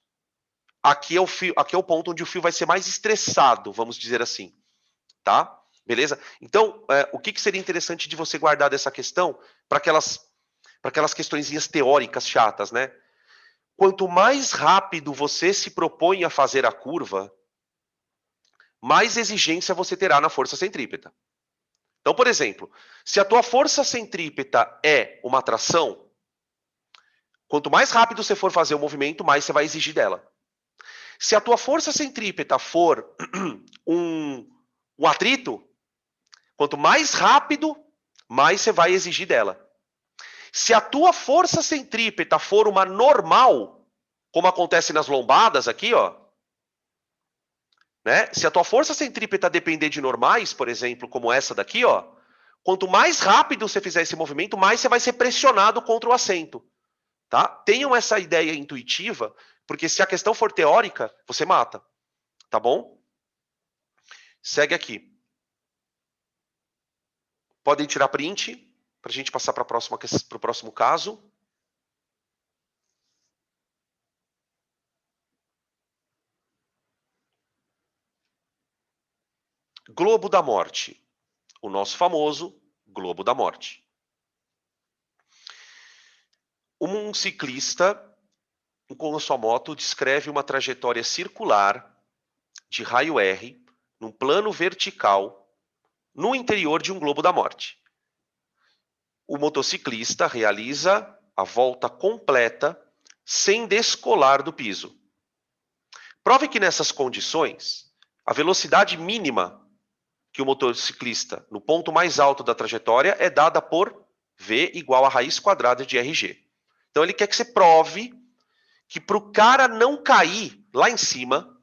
aqui é o ponto onde o fio vai ser mais estressado, vamos dizer assim. Tá? Beleza? Então, o que seria interessante de você guardar dessa questão para aquelas questõezinhas teóricas chatas, né? Quanto mais rápido você se propõe a fazer a curva, mais exigência você terá na força centrípeta. Então, por exemplo, se a tua força centrípeta é uma tração, quanto mais rápido você for fazer o movimento, mais você vai exigir dela. Se a tua força centrípeta for um atrito, quanto mais rápido, mais você vai exigir dela. Se a tua força centrípeta for uma normal, como acontece nas lombadas aqui, ó, né? Se a tua força centrípeta depender de normais, por exemplo, como essa daqui, ó, quanto mais rápido você fizer esse movimento, mais você vai ser pressionado contra o assento. Tá? Tenham essa ideia intuitiva, porque se a questão for teórica, você mata. Tá bom? Segue aqui. Podem tirar print para a gente passar para o próximo caso. Globo da Morte. O nosso famoso Globo da Morte. Um ciclista com a sua moto descreve uma trajetória circular de raio R num plano vertical no interior de um globo da morte. O motociclista realiza a volta completa sem descolar do piso. Prove que nessas condições, a velocidade mínima que o motociclista, no ponto mais alto da trajetória, é dada por V igual a raiz quadrada de RG. Então ele quer que você prove que para o cara não cair lá em cima,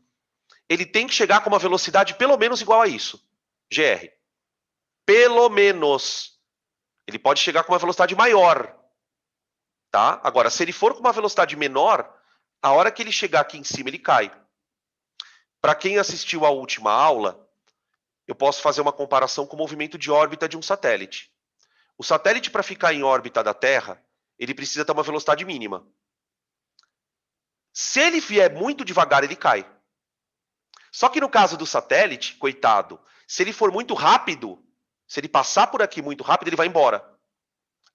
ele tem que chegar com uma velocidade pelo menos igual a isso. GR. Pelo menos. Ele pode chegar com uma velocidade maior, tá? Agora, se ele for com uma velocidade menor, a hora que ele chegar aqui em cima, ele cai. Para quem assistiu à última aula, eu posso fazer uma comparação com o movimento de órbita de um satélite. O satélite, para ficar em órbita da Terra, ele precisa ter uma velocidade mínima. Se ele vier muito devagar, ele cai. Só que no caso do satélite, coitado, se ele for muito rápido, se ele passar por aqui muito rápido, ele vai embora.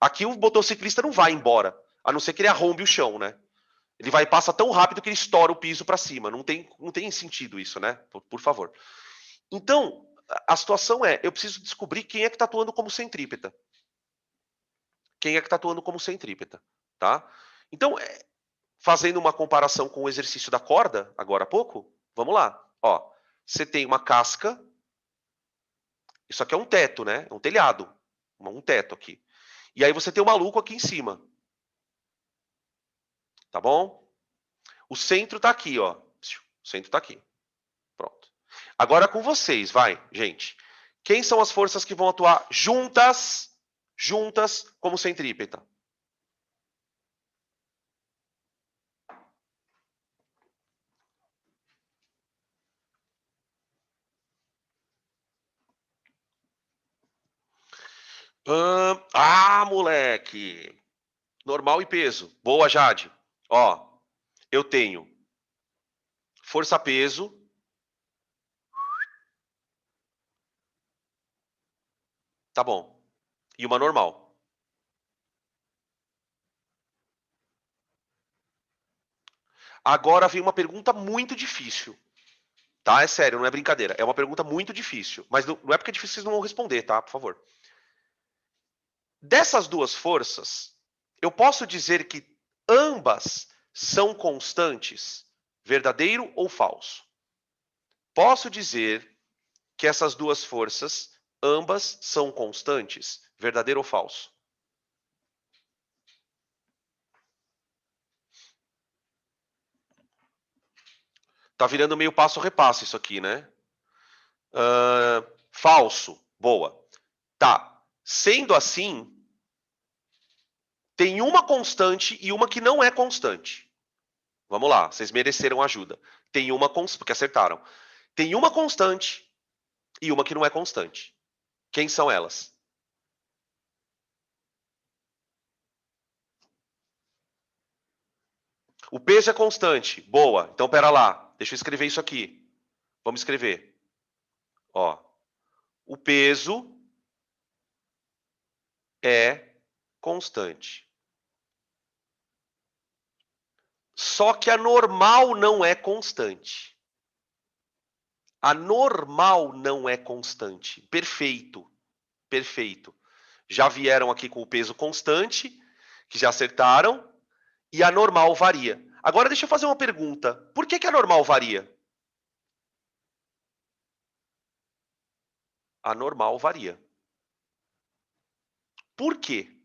Aqui o motociclista não vai embora, a não ser que ele arrombe o chão, né? Ele vai passa tão rápido que ele estoura o piso para cima. Não tem sentido isso, né? Por favor. Então, a situação é, eu preciso descobrir quem é que está atuando como centrípeta. Quem é que está atuando como centrípeta, tá? Então, fazendo uma comparação com o exercício da corda, agora há pouco, vamos lá. Ó, você tem uma casca, isso aqui é um teto, né? É um telhado, um teto aqui. E aí você tem um maluco aqui em cima. Tá bom? O centro tá aqui, ó. O centro tá aqui. Pronto. Agora com vocês, vai, gente. Quem são as forças que vão atuar juntas como centrípeta? Moleque! Normal e peso. Boa, Jade. Ó, eu tenho força-peso. Tá bom. E uma normal. Agora vem uma pergunta muito difícil. Tá? É sério, não é brincadeira. É uma pergunta muito difícil. Mas não é porque é difícil, vocês não vão responder, tá? Por favor. Dessas duas forças, eu posso dizer que ambas são constantes, verdadeiro ou falso? Posso dizer que essas duas forças, ambas são constantes, verdadeiro ou falso? Tá virando meio passo-repasso isso aqui, né? Falso. Boa. Tá. Sendo assim, tem uma constante e uma que não é constante. Vamos lá, vocês mereceram ajuda. Tem uma constante, porque acertaram. Tem uma constante e uma que não é constante. Quem são elas? O peso é constante. Boa. Então, pera lá. Deixa eu escrever isso aqui. Vamos escrever. Ó. O peso é constante. Só que a normal não é constante. A normal não é constante. Perfeito. Perfeito. Já vieram aqui com o peso constante, que já acertaram, e a normal varia. Agora deixa eu fazer uma pergunta. Por que a normal varia? A normal varia. Por quê?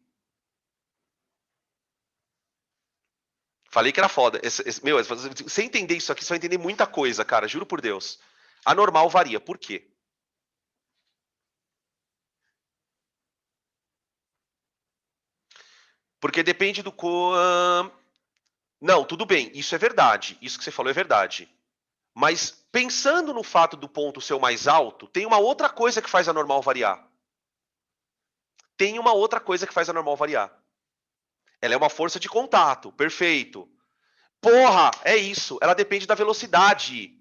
Falei que era foda. Meu, você entender isso aqui, você vai entender muita coisa, cara. Juro por Deus. A normal varia. Por quê? Porque depende do... Não, tudo bem. Isso é verdade. Isso que você falou é verdade. Mas pensando no fato do ponto ser o mais alto, tem uma outra coisa que faz a normal variar. Tem uma outra coisa que faz a normal variar. Ela é uma força de contato. Perfeito. Porra, é isso. Ela depende da velocidade.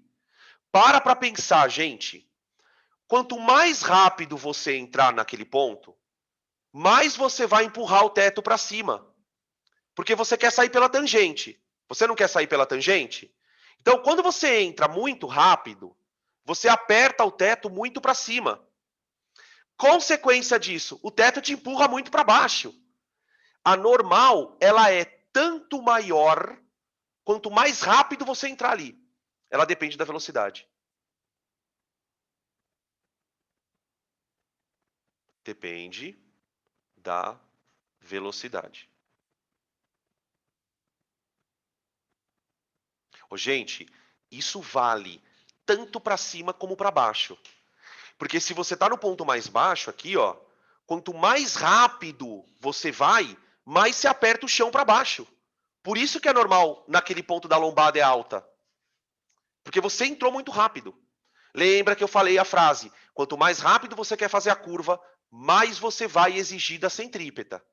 Para pensar, gente. Quanto mais rápido você entrar naquele ponto, mais você vai empurrar o teto para cima. Porque você quer sair pela tangente. Você não quer sair pela tangente? Então, quando você entra muito rápido, você aperta o teto muito para cima. Consequência disso, o teto te empurra muito para baixo. A normal, ela é tanto maior quanto mais rápido você entrar ali. Ela depende da velocidade. Depende da velocidade. Ô, gente, isso vale tanto para cima como para baixo. Porque se você está no ponto mais baixo aqui, ó, quanto mais rápido você vai, mais se aperta o chão para baixo. Por isso que é normal naquele ponto da lombada é alta. Porque você entrou muito rápido. Lembra que eu falei a frase, quanto mais rápido você quer fazer a curva, mais você vai exigir da centrípeta.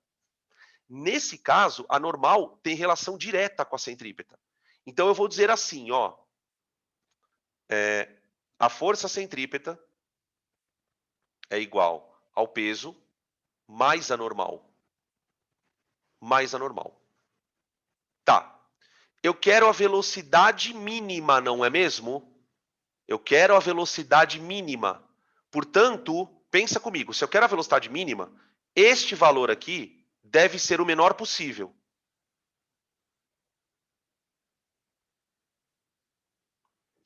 Nesse caso, a normal tem relação direta com a centrípeta. Então eu vou dizer assim, ó, a força centrípeta é igual ao peso mais a normal. Mais a normal. Tá. Eu quero a velocidade mínima, não é mesmo? Eu quero a velocidade mínima. Portanto, pensa comigo, se eu quero a velocidade mínima, este valor aqui deve ser o menor possível.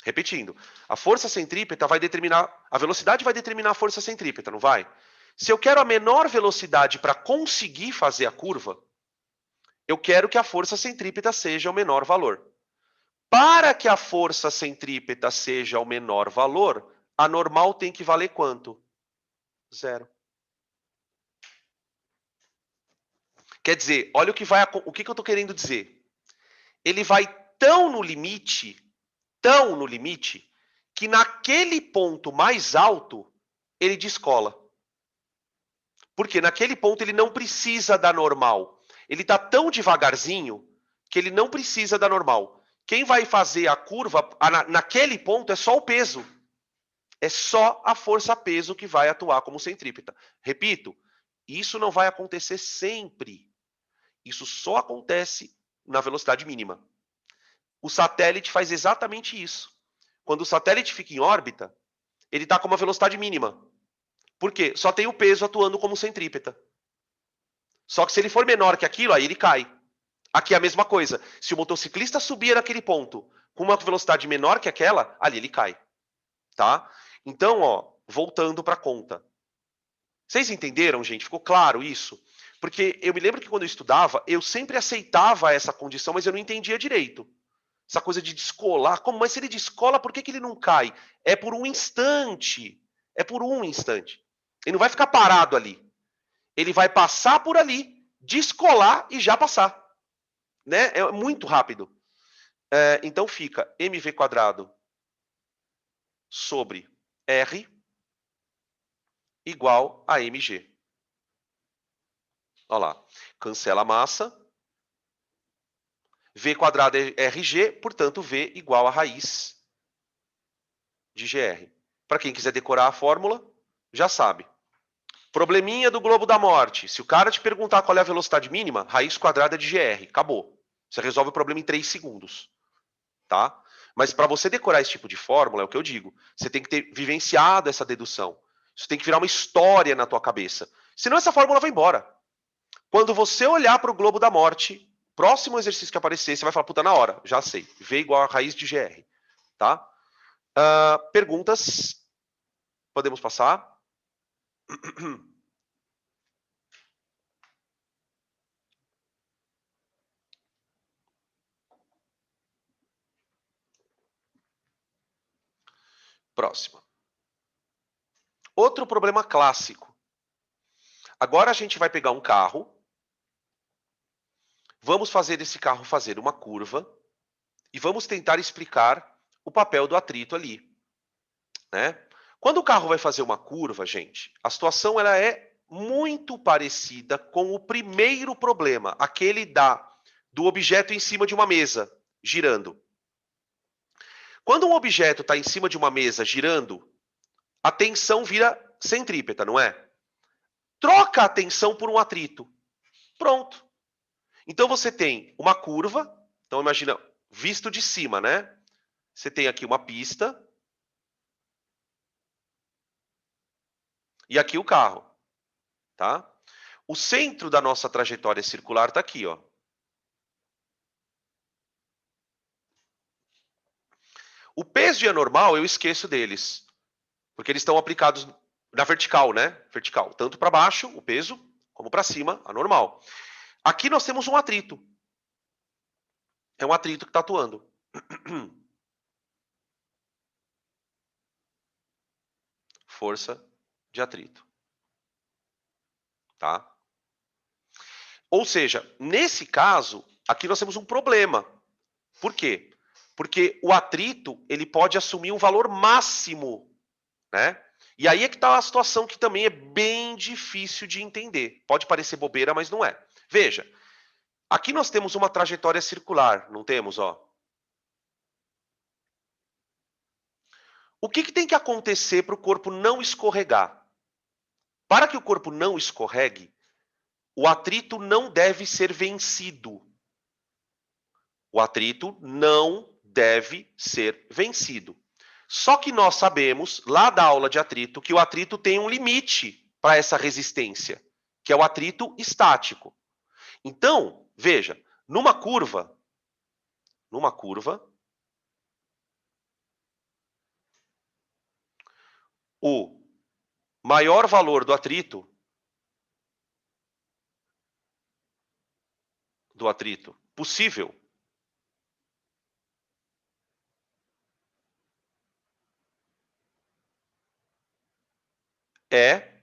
Repetindo, a força centrípeta vai determinar, a velocidade vai determinar a força centrípeta, não vai? Se eu quero a menor velocidade para conseguir fazer a curva, eu quero que a força centrípeta seja o menor valor. Para que a força centrípeta seja o menor valor, a normal tem que valer quanto? 0. Quer dizer, olha o que eu estou querendo dizer. Ele vai tão no limite, que naquele ponto mais alto, ele descola. Porque naquele ponto ele não precisa da normal. Ele está tão devagarzinho que ele não precisa da normal. Quem vai fazer a curva, naquele ponto, é só o peso. É só a força-peso que vai atuar como centrípeta. Repito, isso não vai acontecer sempre. Isso só acontece na velocidade mínima. O satélite faz exatamente isso. Quando o satélite fica em órbita, ele está com uma velocidade mínima. Por quê? Só tem o peso atuando como centrípeta. Só que se ele for menor que aquilo, aí ele cai. Aqui é a mesma coisa. Se o motociclista subir naquele ponto com uma velocidade menor que aquela, ali ele cai. Tá? Então, ó, voltando para a conta. Vocês entenderam, gente? Ficou claro isso? Porque eu me lembro que quando eu estudava, eu sempre aceitava essa condição, mas eu não entendia direito. Essa coisa de descolar. Como? Mas se ele descola, por que ele não cai? É por um instante. É por um instante. Ele não vai ficar parado ali. Ele vai passar por ali, descolar e já passar. Né? É muito rápido. Então fica mv² sobre r igual a mg. Olha lá. Cancela a massa. V² é RG, portanto, V igual a raiz de GR. Para quem quiser decorar a fórmula, já sabe. Probleminha do globo da morte. Se o cara te perguntar qual é a velocidade mínima, raiz quadrada de GR. Acabou. Você resolve o problema em 3 segundos. Tá? Mas para você decorar esse tipo de fórmula, é o que eu digo, você tem que ter vivenciado essa dedução. Isso tem que virar uma história na tua cabeça. Senão essa fórmula vai embora. Quando você olhar para o globo da morte, próximo exercício que aparecer, você vai falar, puta, na hora, já sei. V igual a raiz de GR. Tá? Perguntas? Podemos passar? Próxima. Outro problema clássico. Agora a gente vai pegar um carro, vamos fazer desse carro fazer uma curva e vamos tentar explicar o papel do atrito ali. Né? Quando o carro vai fazer uma curva, gente, a situação ela é muito parecida com o primeiro problema, aquele do objeto em cima de uma mesa, girando. Quando um objeto está em cima de uma mesa girando, a tensão vira centrípeta, não é? Troca a tensão por um atrito. Pronto. Então você tem uma curva, então imagina, visto de cima, né? Você tem aqui uma pista e aqui o carro, tá? O centro da nossa trajetória circular está aqui, ó. O peso e a normal, eu esqueço deles, porque eles estão aplicados na vertical, né? Vertical, tanto para baixo, o peso, como para cima, a normal. Aqui nós temos um atrito. É um atrito que está atuando. Força de atrito. tá? Ou seja, nesse caso, aqui nós temos um problema. Por quê? Porque o atrito ele pode assumir um valor máximo, né? E aí é que está a situação que também é bem difícil de entender. Pode parecer bobeira, mas não é. Veja, aqui nós temos uma trajetória circular, não temos, ó? O que tem que acontecer para o corpo não escorregar? Para que o corpo não escorregue, o atrito não deve ser vencido. O atrito não deve ser vencido. Só que nós sabemos, lá da aula de atrito, que o atrito tem um limite para essa resistência, que é o atrito estático. Então, veja, numa curva, o maior valor do atrito possível é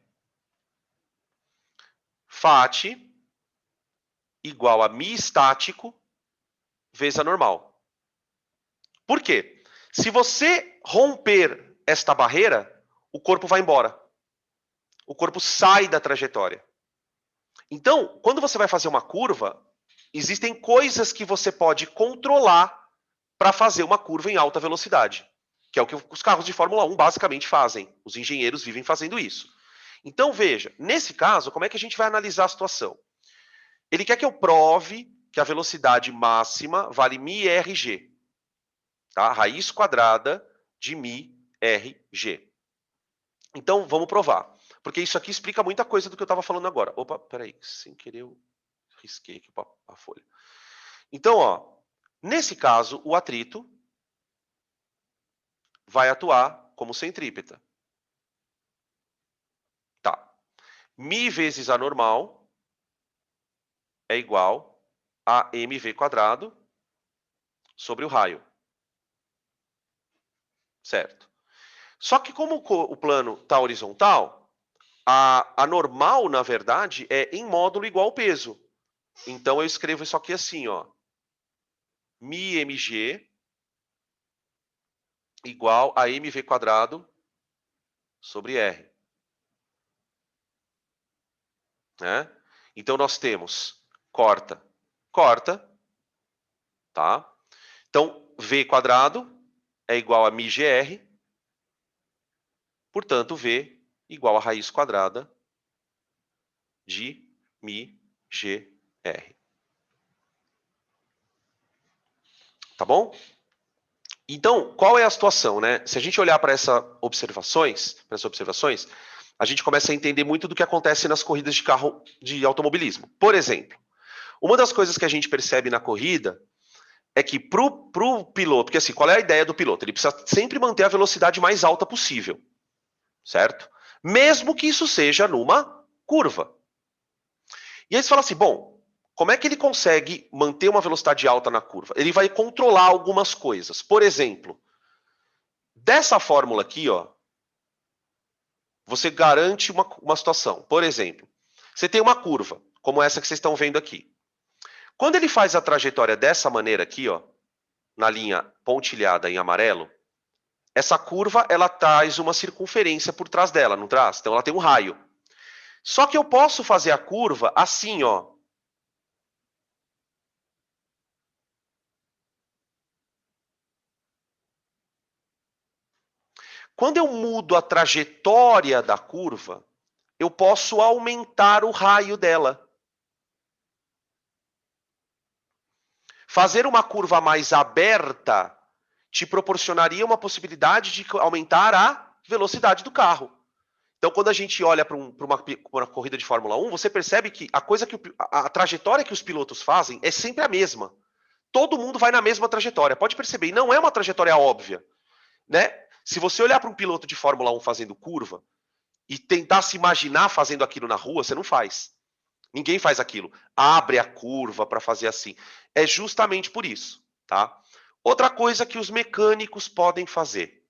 FAT igual a μ estático vezes a normal. Por quê? Se você romper esta barreira, o corpo vai embora. O corpo sai da trajetória. Então, quando você vai fazer uma curva, existem coisas que você pode controlar para fazer uma curva em alta velocidade, que é o que os carros de Fórmula 1 basicamente fazem. Os engenheiros vivem fazendo isso. Então, veja, nesse caso, como é que a gente vai analisar a situação? Ele quer que eu prove que a velocidade máxima vale μRg, tá? Raiz quadrada de μRg. Então, vamos provar. Porque isso aqui explica muita coisa do que eu estava falando agora. Opa, peraí, sem querer eu risquei aqui a folha. Então, ó, nesse caso, o atrito vai atuar como centrípeta. Tá. μ vezes a normal é igual a mv quadrado sobre o raio. Certo. Só que como o plano está horizontal, a normal, na verdade, é em módulo igual ao peso. Então, eu escrevo isso aqui assim, ó. μmg igual a mv quadrado sobre r. Né? Então, nós temos corta, tá? Então, v quadrado é igual a μgr, portanto, v igual a raiz quadrada de μgr. Tá bom? Então, qual é a situação, né? Se a gente olhar para essas observações, a gente começa a entender muito do que acontece nas corridas de carro de automobilismo. Por exemplo, uma das coisas que a gente percebe na corrida é que pro piloto, porque assim, qual é a ideia do piloto? Ele precisa sempre manter a velocidade mais alta possível, certo? Mesmo que isso seja numa curva. E aí você fala assim, bom, como é que ele consegue manter uma velocidade alta na curva? Ele vai controlar algumas coisas. Por exemplo, dessa fórmula aqui, ó, você garante uma situação. Por exemplo, você tem uma curva, como essa que vocês estão vendo aqui. Quando ele faz a trajetória dessa maneira aqui, ó, na linha pontilhada em amarelo, essa curva ela traz uma circunferência por trás dela, não traz? Então ela tem um raio. Só que eu posso fazer a curva assim, ó. Quando eu mudo a trajetória da curva, eu posso aumentar o raio dela. Fazer uma curva mais aberta te proporcionaria uma possibilidade de aumentar a velocidade do carro. Então, quando a gente olha para uma corrida de Fórmula 1, você percebe que a trajetória que os pilotos fazem é sempre a mesma. Todo mundo vai na mesma trajetória. Pode perceber, e não é uma trajetória óbvia, né? Se você olhar para um piloto de Fórmula 1 fazendo curva e tentar se imaginar fazendo aquilo na rua, você não faz. Ninguém faz aquilo. Abre a curva para fazer assim. É justamente por isso, tá? Outra coisa que os mecânicos podem fazer.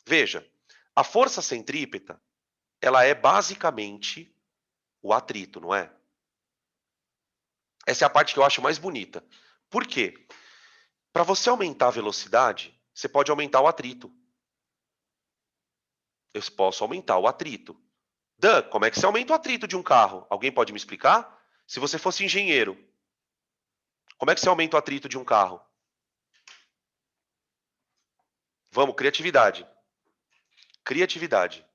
Veja, a força centrípeta, ela é basicamente O atrito, não é? Essa é a parte que eu acho mais bonita. Por quê? Para você aumentar a velocidade, você pode aumentar o atrito. Eu posso aumentar o atrito. Dan, como é que você aumenta o atrito de um carro? Alguém pode me explicar? Se você fosse engenheiro, como é que você aumenta o atrito de um carro? Vamos, criatividade. Criatividade.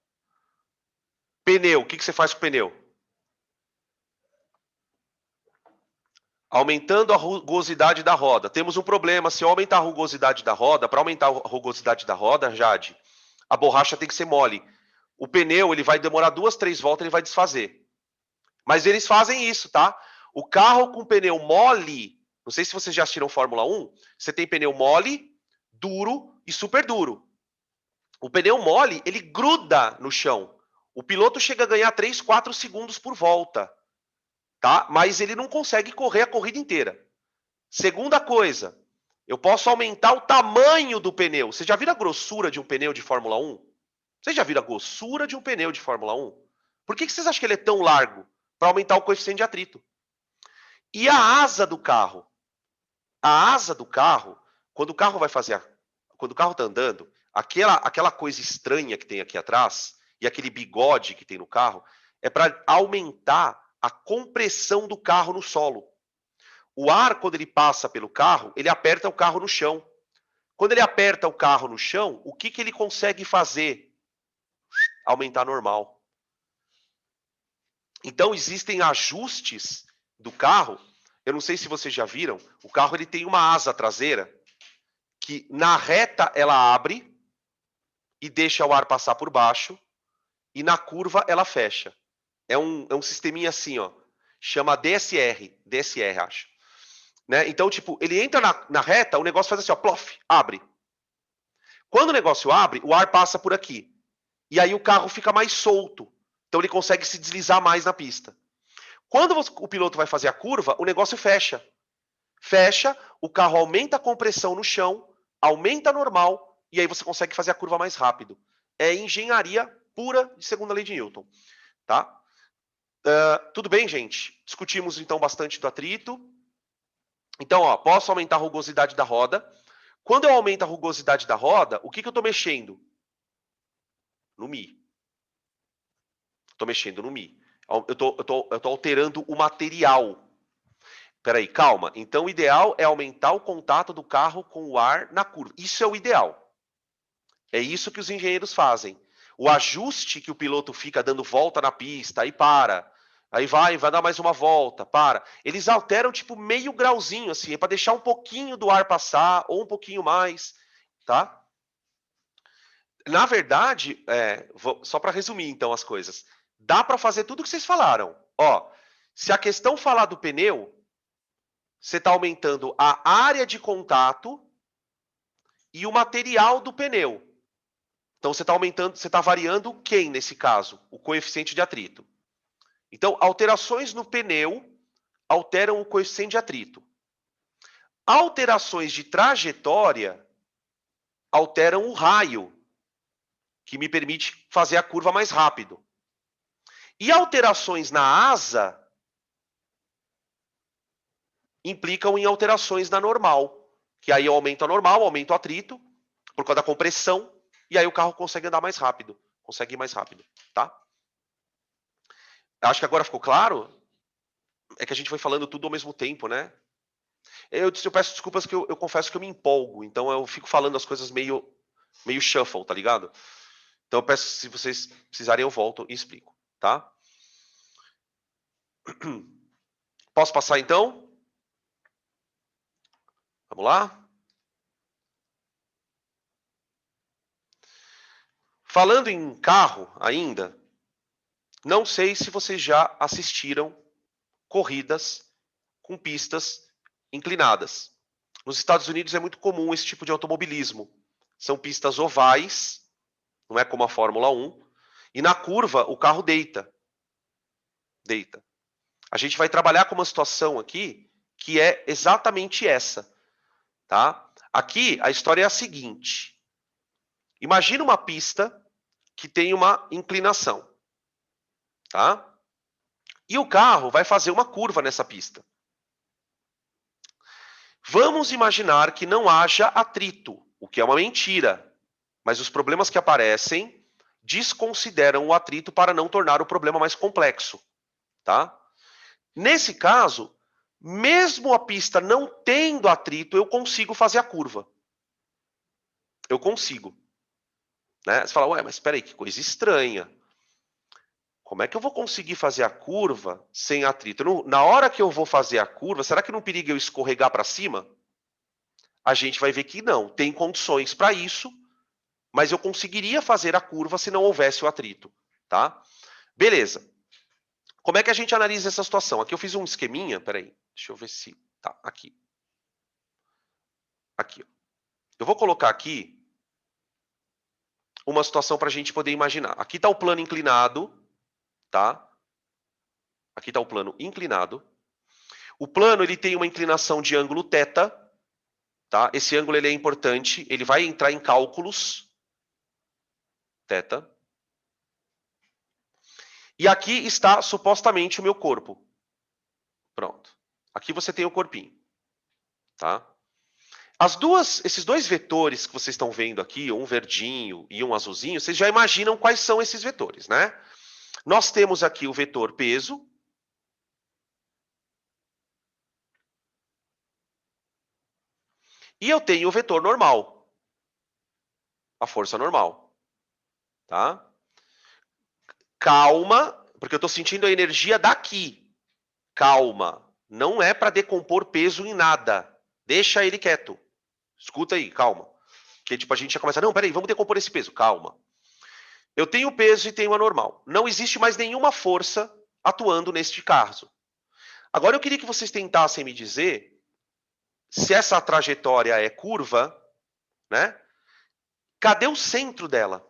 Pneu, o que você faz com o pneu? Aumentando a rugosidade da roda. Temos um problema, se eu aumentar a rugosidade da roda, para aumentar a rugosidade da roda, Jade, a borracha tem que ser mole. O pneu, ele vai demorar 2, 3 voltas, ele vai desfazer. Mas eles fazem isso, tá? O carro com pneu mole, não sei se vocês já assistiram Fórmula 1, você tem pneu mole, duro e super duro. O pneu mole, ele gruda no chão. O piloto chega a ganhar 3, 4 segundos por volta, tá? Mas ele não consegue correr a corrida inteira. Segunda coisa, eu posso aumentar o tamanho do pneu. Você já viu a grossura de um pneu de Fórmula 1? Vocês já viram a grossura de um pneu de Fórmula 1? Por que vocês acham que ele é tão largo? Para aumentar o coeficiente de atrito. E a asa do carro? A asa do carro, quando o carro vai fazer, quando o carro está andando, aquela coisa estranha que tem aqui atrás e aquele bigode que tem no carro é para aumentar a compressão do carro no solo. O ar, quando ele passa pelo carro, ele aperta o carro no chão. Quando ele aperta o carro no chão, o que ele consegue fazer? Aumentar normal. Então, existem ajustes do carro. Eu não sei se vocês já viram. O carro ele tem uma asa traseira que na reta ela abre e deixa o ar passar por baixo. E na curva ela fecha. É um sisteminha assim, ó. Chama DSR. DSR, acho. Né? Então, tipo, ele entra na reta, o negócio faz assim, ó, plof, abre. Quando o negócio abre, o ar passa por aqui. E aí o carro fica mais solto. Então ele consegue se deslizar mais na pista. Quando o piloto vai fazer a curva, o negócio fecha. Fecha, o carro aumenta a compressão no chão, aumenta normal, e aí você consegue fazer a curva mais rápido. É engenharia pura de segunda lei de Newton. Tá? Tudo bem, gente? Discutimos então bastante do atrito. Então, ó, posso aumentar a rugosidade da roda. Quando eu aumento a rugosidade da roda, o que eu estou mexendo? No Mi. Estou mexendo no Mi. Eu tô alterando o material. Peraí, calma. Então, o ideal é aumentar o contato do carro com o ar na curva. Isso é o ideal. É isso que os engenheiros fazem. O ajuste que o piloto fica dando volta na pista, aí para. Aí vai dar mais uma volta, para. Eles alteram tipo meio grauzinho, assim, para deixar um pouquinho do ar passar, ou um pouquinho mais, tá? Na verdade, só para resumir então as coisas, dá para fazer tudo o que vocês falaram. Ó, se a questão falar do pneu, você está aumentando a área de contato e o material do pneu. Então você está aumentando, você está variando quem nesse caso? O coeficiente de atrito. Então, alterações no pneu alteram o coeficiente de atrito. Alterações de trajetória alteram o raio, que me permite fazer a curva mais rápido. E alterações na asa implicam em alterações na normal, que aí eu aumento a normal, aumento o atrito, por causa da compressão, e aí o carro consegue andar mais rápido, consegue ir mais rápido, tá? Acho que agora ficou claro. É que a gente foi falando tudo ao mesmo tempo, né? Eu peço desculpas que eu confesso que eu me empolgo, então eu fico falando as coisas meio shuffle, tá ligado? Então eu peço, se vocês precisarem, eu volto e explico, tá? Posso passar então? Vamos lá? Falando em carro ainda, não sei se vocês já assistiram corridas com pistas inclinadas. Nos Estados Unidos é muito comum esse tipo de automobilismo. São pistas ovais, não é como a Fórmula 1, e na curva o carro deita. Deita. A gente vai trabalhar com uma situação aqui que é exatamente essa, tá? Aqui a história é a seguinte. Imagina uma pista que tem uma inclinação, tá? E o carro vai fazer uma curva nessa pista. Vamos imaginar que não haja atrito, o que é uma mentira. Mas os problemas que aparecem desconsideram o atrito para não tornar o problema mais complexo, tá? Nesse caso, mesmo a pista não tendo atrito, eu consigo fazer a curva. Eu consigo. Né? Você fala, ué, mas espera aí, que coisa estranha. Como é que eu vou conseguir fazer a curva sem atrito? Na hora que eu vou fazer a curva, será que não periga eu escorregar para cima? A gente vai ver que não, tem condições para isso, mas eu conseguiria fazer a curva se não houvesse o atrito, tá? Beleza. Como é que a gente analisa essa situação? Aqui eu fiz um esqueminha, peraí, deixa eu ver se... Tá, aqui. Aqui, ó. Eu vou colocar aqui uma situação para a gente poder imaginar. Aqui está o plano inclinado, tá? Aqui está o plano inclinado. O plano ele tem uma inclinação de ângulo θ, tá? Esse ângulo ele é importante, ele vai entrar em cálculos, θ. E aqui está supostamente o meu corpo. Pronto. Aqui você tem o corpinho, tá? Esses dois vetores que vocês estão vendo aqui, um verdinho e um azulzinho, vocês já imaginam quais são esses vetores, né? Nós temos aqui o vetor peso. E eu tenho o vetor normal. A força normal. Tá? Calma, porque eu estou sentindo a energia daqui. Calma. Não é para decompor peso em nada. Deixa ele quieto. Escuta aí, calma. Que tipo, a gente já começa, não, peraí, vamos decompor esse peso. Calma. Eu tenho o peso e tenho a normal. Não existe mais nenhuma força atuando neste caso. Agora eu queria que vocês tentassem me dizer se essa trajetória é curva, né? Cadê o centro dela?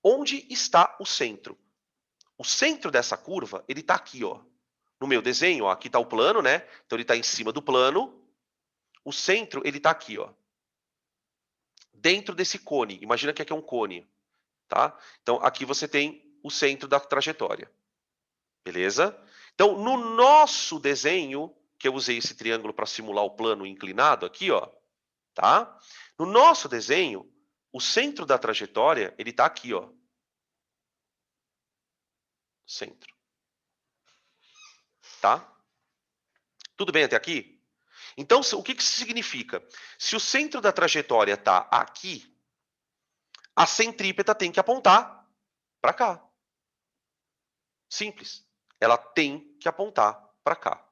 Onde está o centro? O centro dessa curva, ele está aqui, ó. No meu desenho, ó, aqui está o plano, né? Então ele está em cima do plano. O centro, ele está aqui, ó. Dentro desse cone. Imagina que aqui é um cone, tá? Então aqui você tem o centro da trajetória. Beleza? Então, no nosso desenho, que eu usei esse triângulo para simular o plano inclinado aqui, ó, tá? No nosso desenho, o centro da trajetória, ele está aqui, ó. Centro. Tá? Tudo bem até aqui? Então, o que isso significa? Se o centro da trajetória está aqui, a centrípeta tem que apontar para cá. Simples. Ela tem que apontar para cá.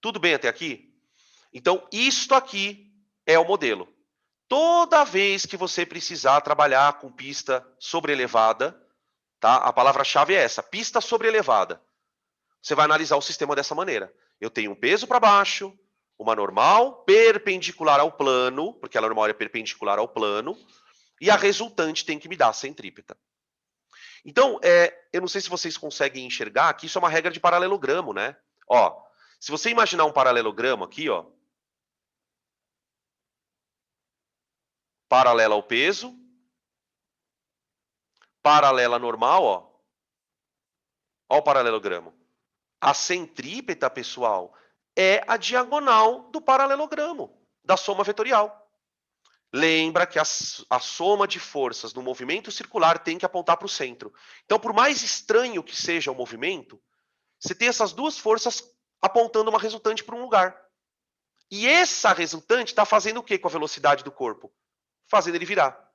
Tudo bem até aqui? Então, isto aqui é o modelo. Toda vez que você precisar trabalhar com pista sobreelevada, tá? A palavra-chave é essa, pista sobreelevada. Você vai analisar o sistema dessa maneira. Eu tenho um peso para baixo, uma normal perpendicular ao plano, porque a normal é perpendicular ao plano, e a resultante tem que me dar a centrípeta. Então, eu não sei se vocês conseguem enxergar que isso é uma regra de paralelogramo, né? Ó, se você imaginar um paralelogramo aqui, ó, paralela ao peso, paralela normal, ó o paralelogramo. A centrípeta, pessoal, é a diagonal do paralelogramo, da soma vetorial. Lembra que a soma de forças no movimento circular tem que apontar para o centro. Então, por mais estranho que seja o movimento, você tem essas duas forças apontando uma resultante para um lugar. E essa resultante está fazendo o que com a velocidade do corpo? Fazendo ele virar.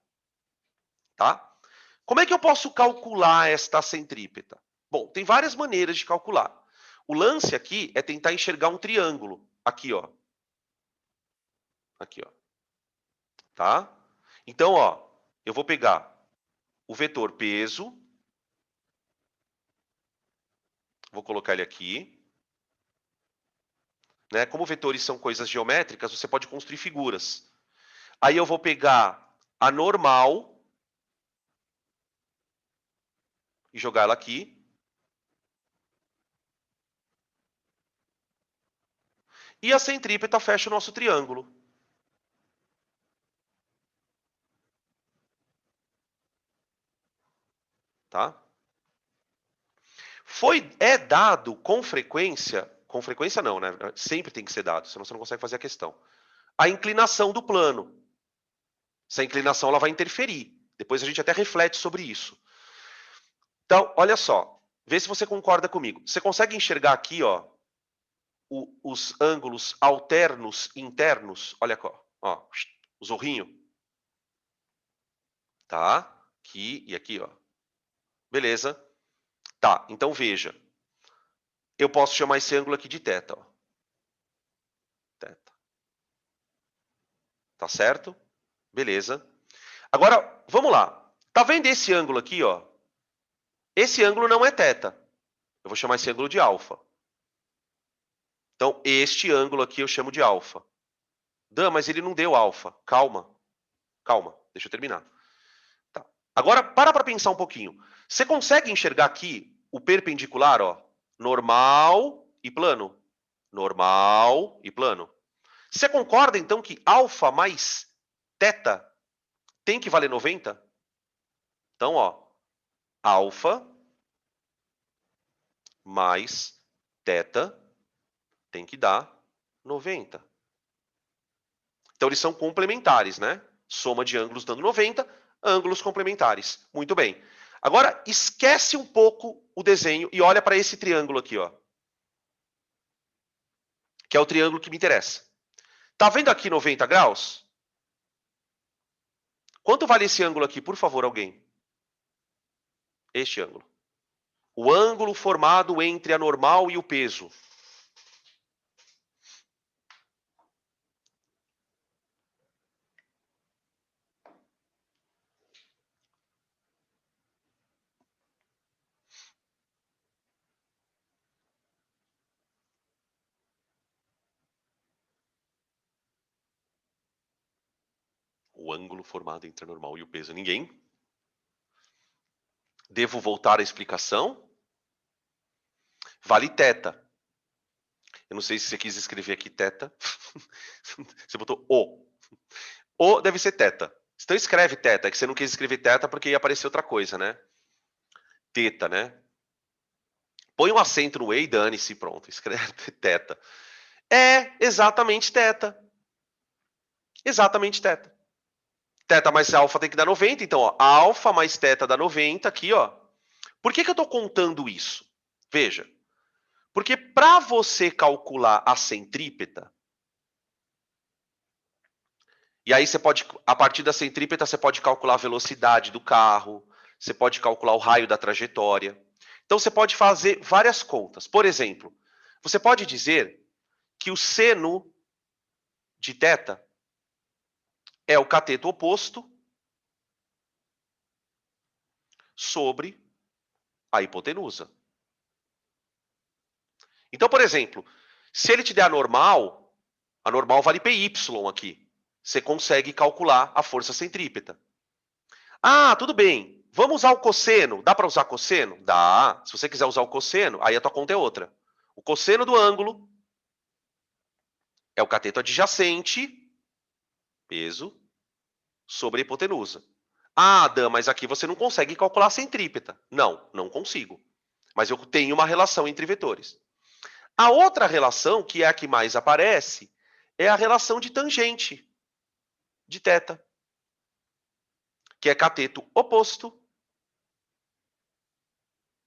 Tá? Como é que eu posso calcular esta centrípeta? Bom, tem várias maneiras de calcular. O lance aqui é tentar enxergar um triângulo. Aqui, ó. Aqui, ó. Tá? Então, ó, eu vou pegar o vetor peso, vou colocar ele aqui. Né? Como vetores são coisas geométricas, você pode construir figuras. Aí eu vou pegar a normal e jogar ela aqui. E a centrípeta fecha o nosso triângulo. Tá? É dado com frequência não, né? Sempre tem que ser dado, senão você não consegue fazer a questão. A inclinação do plano. Essa inclinação ela vai interferir. Depois a gente até reflete sobre isso. Então, olha só. Vê se você concorda comigo. Você consegue enxergar aqui, ó, os ângulos alternos internos? Olha ó, o zorrinho. Tá? Aqui e aqui, ó. Beleza? Tá, então veja. Eu posso chamar esse ângulo aqui de θ, ó. Θ. Tá certo? Beleza. Agora, vamos lá. Tá vendo esse ângulo aqui, ó? Esse ângulo não é θ. Eu vou chamar esse ângulo de alfa. Então, este ângulo aqui eu chamo de alfa. Dan, mas ele não deu alfa. Calma. Calma. Deixa eu terminar. Tá. Agora, para pensar um pouquinho. Você consegue enxergar aqui o perpendicular, ó? Normal e plano. Normal e plano. Você concorda, então, que alfa mais θ tem que valer 90? Então, ó, alfa mais θ tem que dar 90. Então, eles são complementares, né? Soma de ângulos dando 90, ângulos complementares. Muito bem. Agora, esquece um pouco o desenho e olha para esse triângulo aqui, ó. Que é o triângulo que me interessa. Tá vendo aqui 90 graus? Quanto vale esse ângulo aqui, por favor, alguém? Este ângulo. O ângulo formado entre a normal e o peso. O ângulo formado entre a normal e o peso. Ninguém? Devo voltar à explicação? Vale θ. Eu não sei se você quis escrever aqui θ. Você botou O. O deve ser θ. Então escreve θ, é que você não quis escrever θ porque ia aparecer outra coisa, né? Teta, né? Põe um acento no E e dane-se, pronto. Escreve θ. É exatamente θ. Exatamente θ. Θ mais alfa tem que dar 90, então, ó, alfa mais θ dá 90 aqui, ó. Por que eu estou contando isso? Veja, porque para você calcular a centrípeta, e aí você pode, a partir da centrípeta, você pode calcular a velocidade do carro, você pode calcular o raio da trajetória. Então você pode fazer várias contas. Por exemplo, você pode dizer que o seno de θ é o cateto oposto sobre a hipotenusa. Então, por exemplo, se ele te der a normal vale PY aqui. Você consegue calcular a força centrípeta. Ah, tudo bem. Vamos usar o cosseno. Dá para usar cosseno? Dá. Se você quiser usar o cosseno, aí a tua conta é outra. O cosseno do ângulo é o cateto adjacente, peso, sobre a hipotenusa. Ah, Dan, mas aqui você não consegue calcular a centrípeta. Não, não consigo. Mas eu tenho uma relação entre vetores. A outra relação, que é a que mais aparece, é a relação de tangente de θ, que é cateto oposto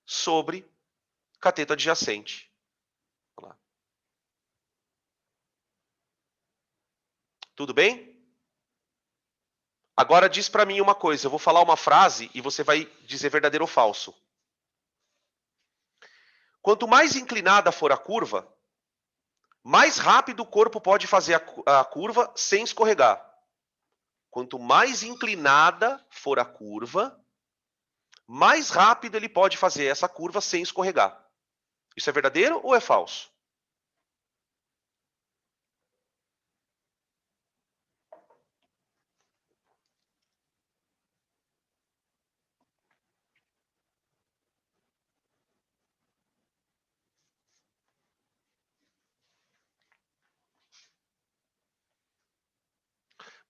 sobre cateto adjacente. Vamos lá. Tudo bem? Agora diz para mim uma coisa, eu vou falar uma frase e você vai dizer verdadeiro ou falso. Quanto mais inclinada for a curva, mais rápido o corpo pode fazer a curva sem escorregar. Quanto mais inclinada for a curva, mais rápido ele pode fazer essa curva sem escorregar. Isso é verdadeiro ou é falso?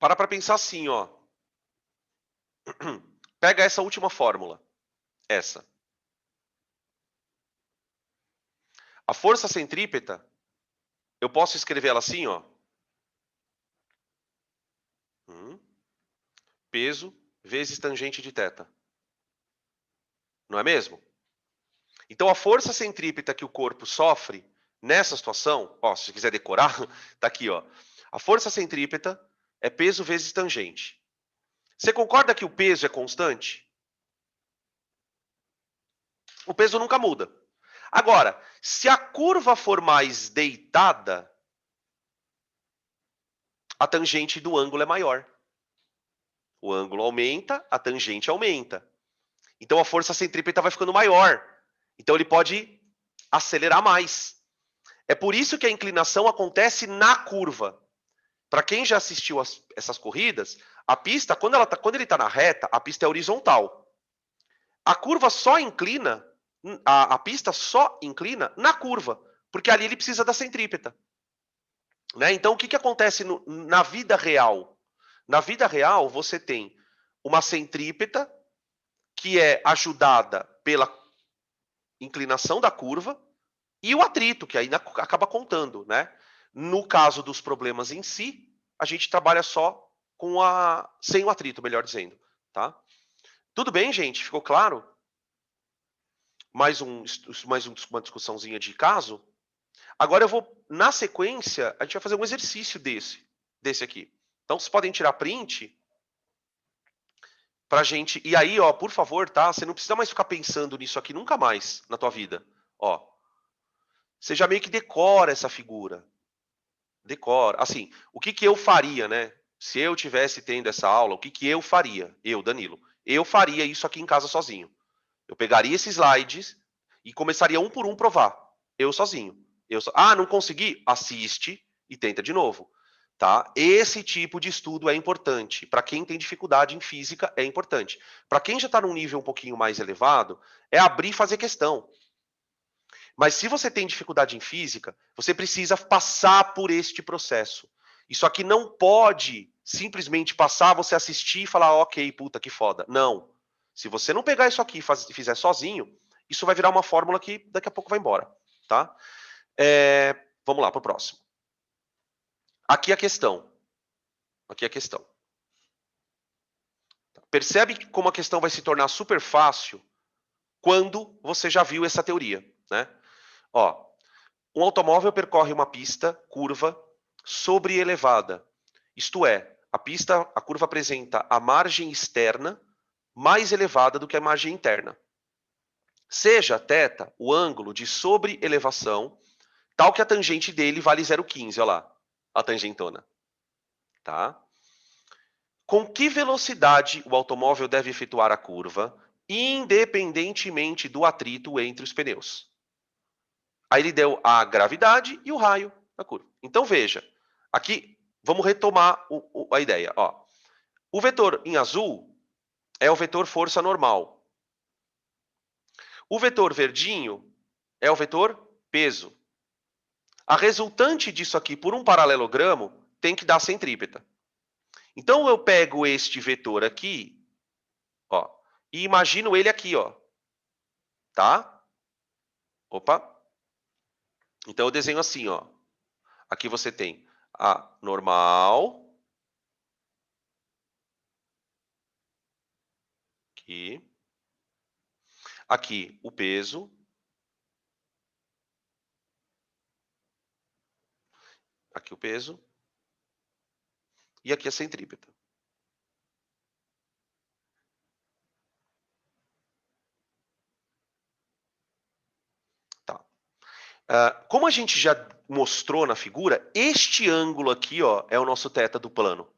Para pensar assim, ó. Pega essa última fórmula. Essa. A força centrípeta, eu posso escrever ela assim, ó. Peso vezes tangente de θ. Não é mesmo? Então, a força centrípeta que o corpo sofre nessa situação, ó, se você quiser decorar, tá aqui, ó. A força centrípeta é peso vezes tangente. Você concorda que o peso é constante? O peso nunca muda. Agora, se a curva for mais deitada, a tangente do ângulo é maior. O ângulo aumenta, a tangente aumenta. Então a força centrípeta vai ficando maior. Então ele pode acelerar mais. É por isso que a inclinação acontece na curva. Para quem já assistiu essas corridas, a pista, quando ele está na reta, a pista é horizontal. A curva só inclina, a pista só inclina na curva, porque ali ele precisa da centrípeta. Né? Então, o que acontece na vida real? Na vida real, você tem uma centrípeta que é ajudada pela inclinação da curva e o atrito, que ainda acaba contando. Né? No caso dos problemas em si, a gente trabalha só sem o atrito, melhor dizendo. Tá? Tudo bem, gente? Ficou claro? Mais uma discussãozinha de caso. Agora eu vou, na sequência, a gente vai fazer um exercício desse aqui. Então, vocês podem tirar print pra gente. E aí, ó, por favor, tá? Você não precisa mais ficar pensando nisso aqui nunca mais na tua vida. Ó, você já meio que decora essa figura. Decora. Assim, o que eu faria, né? Se eu tivesse tendo essa aula, o que eu faria? Eu, Danilo. Eu faria isso aqui em casa sozinho. Eu pegaria esses slides e começaria um por um provar. Eu sozinho. Não consegui? Assiste e tenta de novo. Tá? Esse tipo de estudo é importante. Para quem tem dificuldade em física, é importante. Para quem já está num nível um pouquinho mais elevado, é abrir e fazer questão. Mas se você tem dificuldade em física, você precisa passar por este processo. Isso aqui não pode simplesmente passar, você assistir e falar, ok, puta, que foda. Não. Se você não pegar isso aqui e fizer sozinho, isso vai virar uma fórmula que daqui a pouco vai embora. Tá? Vamos lá para o próximo. Aqui a questão. Aqui a questão. Percebe como a questão vai se tornar super fácil quando você já viu essa teoria. Né? Ó, um automóvel percorre uma pista curva sobre elevada. Isto é, a curva apresenta a margem externa mais elevada do que a margem interna. Seja θ o ângulo de sobre-elevação, tal que a tangente dele vale 0,15. Olha lá, a tangentona. Tá? Com que velocidade o automóvel deve efetuar a curva, independentemente do atrito entre os pneus? Aí ele deu a gravidade e o raio da curva. Então veja, aqui vamos retomar a ideia. Ó. O vetor em azul é o vetor força normal. O vetor verdinho é o vetor peso. A resultante disso aqui por um paralelogramo tem que dar centrípeta. Então eu pego este vetor aqui, ó, e imagino ele aqui, ó. Tá? Opa. Então eu desenho assim, ó. Aqui você tem a normal. Aqui. Aqui o peso. Aqui o peso. E aqui a centrípeta. Tá. Como a gente já mostrou na figura, este ângulo aqui, ó, é o nosso θ do plano.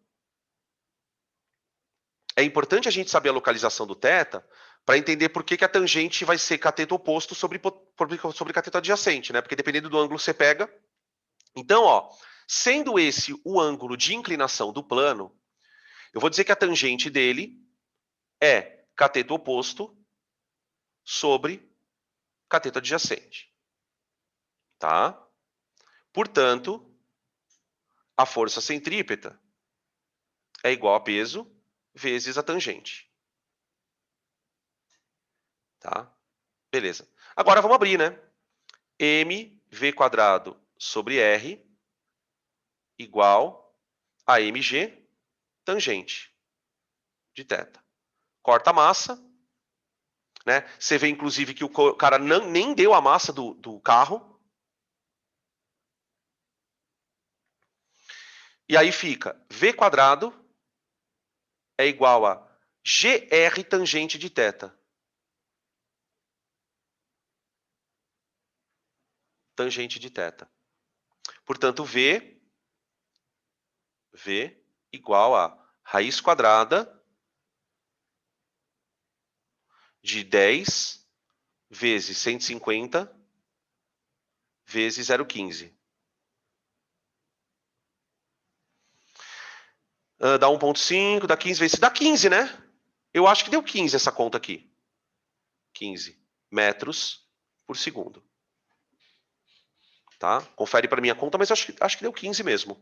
É importante a gente saber a localização do θ para entender por que a tangente vai ser cateto oposto sobre cateto adjacente, né? Porque dependendo do ângulo que você pega. Então, ó, sendo esse o ângulo de inclinação do plano, eu vou dizer que a tangente dele é cateto oposto sobre cateto adjacente. Tá? Portanto, a força centrípeta é igual a peso vezes a tangente. Tá? Beleza. Agora vamos abrir, né? M V² sobre R igual a mg tangente de θ. Corta a massa, né? Você vê, inclusive, que o cara nem deu a massa do carro. E aí fica V² é igual a GR tangente de θ. Tangente de θ. Portanto, V igual a raiz quadrada de 10 vezes 150 vezes 0,15. Dá 1,5, dá 15 vezes... Dá 15, né? Eu acho que deu 15 essa conta aqui. 15 metros por segundo. Tá? Confere para minha conta, mas acho que deu 15 mesmo.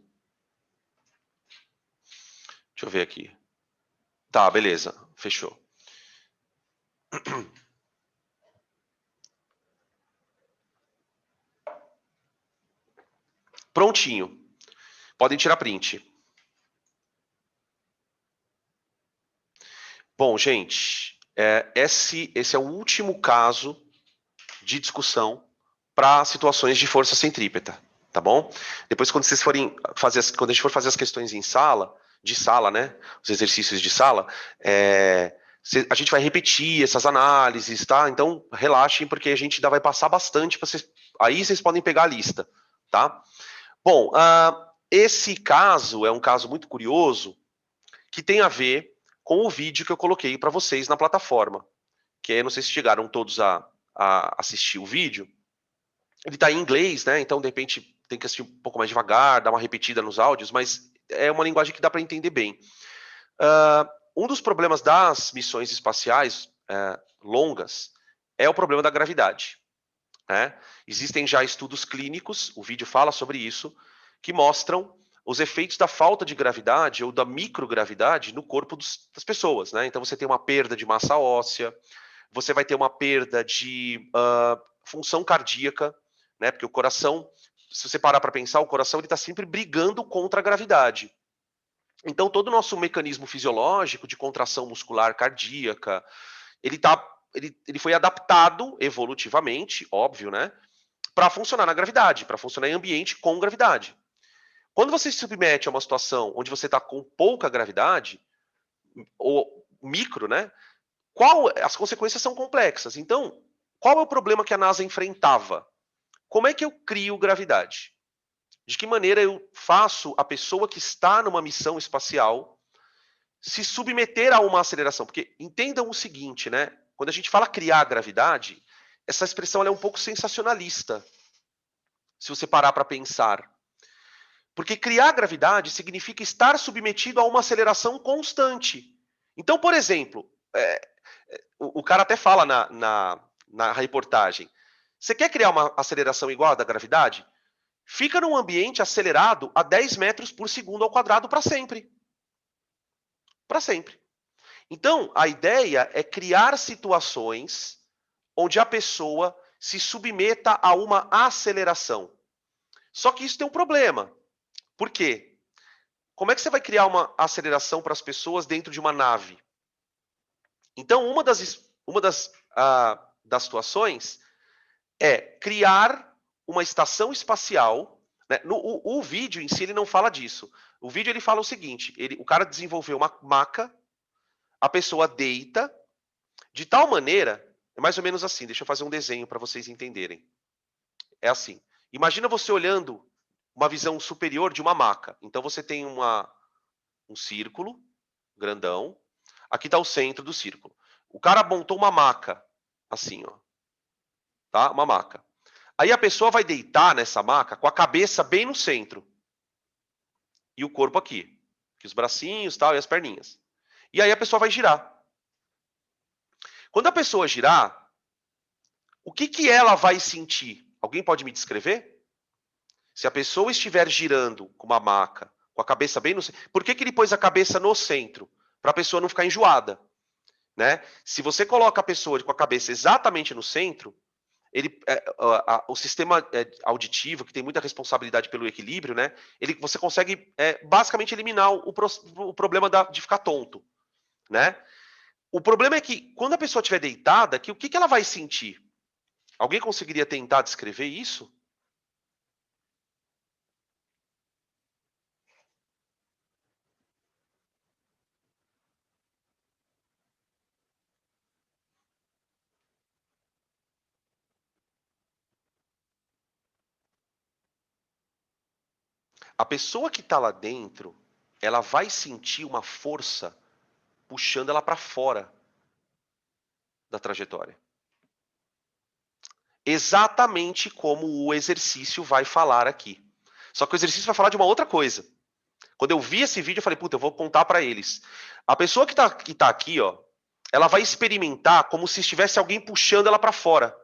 Deixa eu ver aqui. Tá, beleza. Fechou. Prontinho. Podem tirar print. Bom, gente, esse é o último caso de discussão para situações de força centrípeta, tá bom? Depois, quando vocês forem fazer, quando a gente for fazer as questões em sala, né? Os exercícios de sala, a gente vai repetir essas análises, tá? Então, relaxem, porque a gente ainda vai passar bastante para vocês. Aí vocês podem pegar a lista, tá? Bom, esse caso é um caso muito curioso que tem a ver com o vídeo que eu coloquei para vocês na plataforma. Que eu não sei se chegaram todos a assistir o vídeo. Ele está em inglês, né? Então, de repente, tem que assistir um pouco mais devagar, dar uma repetida nos áudios, mas é uma linguagem que dá para entender bem. Um dos problemas das missões espaciais longas é o problema da gravidade. Né? Existem já estudos clínicos, o vídeo fala sobre isso, que mostram os efeitos da falta de gravidade ou da microgravidade no corpo das pessoas. Né? Então, você tem uma perda de massa óssea, você vai ter uma perda de função cardíaca, né? Porque o coração, se você parar para pensar, o coração está sempre brigando contra a gravidade. Então, todo o nosso mecanismo fisiológico de contração muscular cardíaca, ele foi adaptado evolutivamente, óbvio, né? Para funcionar na gravidade, para funcionar em ambiente com gravidade. Quando você se submete a uma situação onde você está com pouca gravidade, ou micro, né? As consequências são complexas. Então, qual é o problema que a NASA enfrentava? Como é que eu crio gravidade? De que maneira eu faço a pessoa que está numa missão espacial se submeter a uma aceleração? Porque entendam o seguinte, né? Quando a gente fala criar gravidade, essa expressão é um pouco sensacionalista, se você parar para pensar. Porque criar gravidade significa estar submetido a uma aceleração constante. Então, por exemplo, o cara até fala na reportagem, você quer criar uma aceleração igual à da gravidade? Fica num ambiente acelerado a 10 metros por segundo ao quadrado para sempre. Para sempre. Então, a ideia é criar situações onde a pessoa se submeta a uma aceleração. Só que isso tem um problema. Por quê? Como é que você vai criar uma aceleração para as pessoas dentro de uma nave? Então, uma das situações é criar uma estação espacial. Né? O vídeo em si ele não fala disso. O vídeo ele fala o seguinte: o cara desenvolveu uma maca, a pessoa deita, de tal maneira, é mais ou menos assim, deixa eu fazer um desenho para vocês entenderem. É assim, imagina você olhando uma visão superior de uma maca. Então você tem um círculo grandão, aqui está o centro do círculo. O cara montou uma maca, assim, ó. Tá? Uma maca. Aí a pessoa vai deitar nessa maca com a cabeça bem no centro. E o corpo aqui. Aqui os bracinhos tal, e as perninhas. E aí a pessoa vai girar. Quando a pessoa girar, o que ela vai sentir? Alguém pode me descrever? Se a pessoa estiver girando com uma maca, com a cabeça bem no centro. Por que ele pôs a cabeça no centro? Para a pessoa não ficar enjoada. Né? Se você coloca a pessoa com a cabeça exatamente no centro, o sistema auditivo, que tem muita responsabilidade pelo equilíbrio, né? Você consegue basicamente eliminar o problema de ficar tonto, né? O problema é que quando a pessoa estiver deitada, o que ela vai sentir? Alguém conseguiria tentar descrever isso? A pessoa que está lá dentro, ela vai sentir uma força puxando ela para fora da trajetória. Exatamente como o exercício vai falar aqui. Só que o exercício vai falar de uma outra coisa. Quando eu vi esse vídeo, eu falei, puta, eu vou contar para eles. A pessoa que tá aqui, ó, ela vai experimentar como se estivesse alguém puxando ela para fora.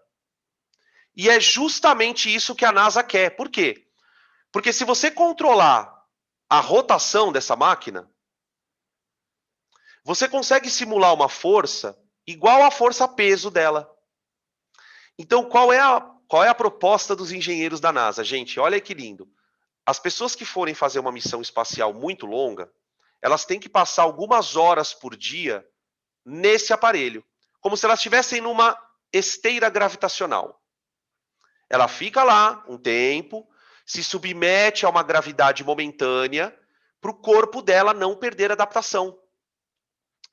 E é justamente isso que a NASA quer. Por quê? Porque se você controlar a rotação dessa máquina, você consegue simular uma força igual à força-peso dela. Então, qual é a proposta dos engenheiros da NASA? Gente, olha que lindo. As pessoas que forem fazer uma missão espacial muito longa, elas têm que passar algumas horas por dia nesse aparelho, como se elas estivessem numa esteira gravitacional. Ela fica lá um tempo, se submete a uma gravidade momentânea, para o corpo dela não perder adaptação.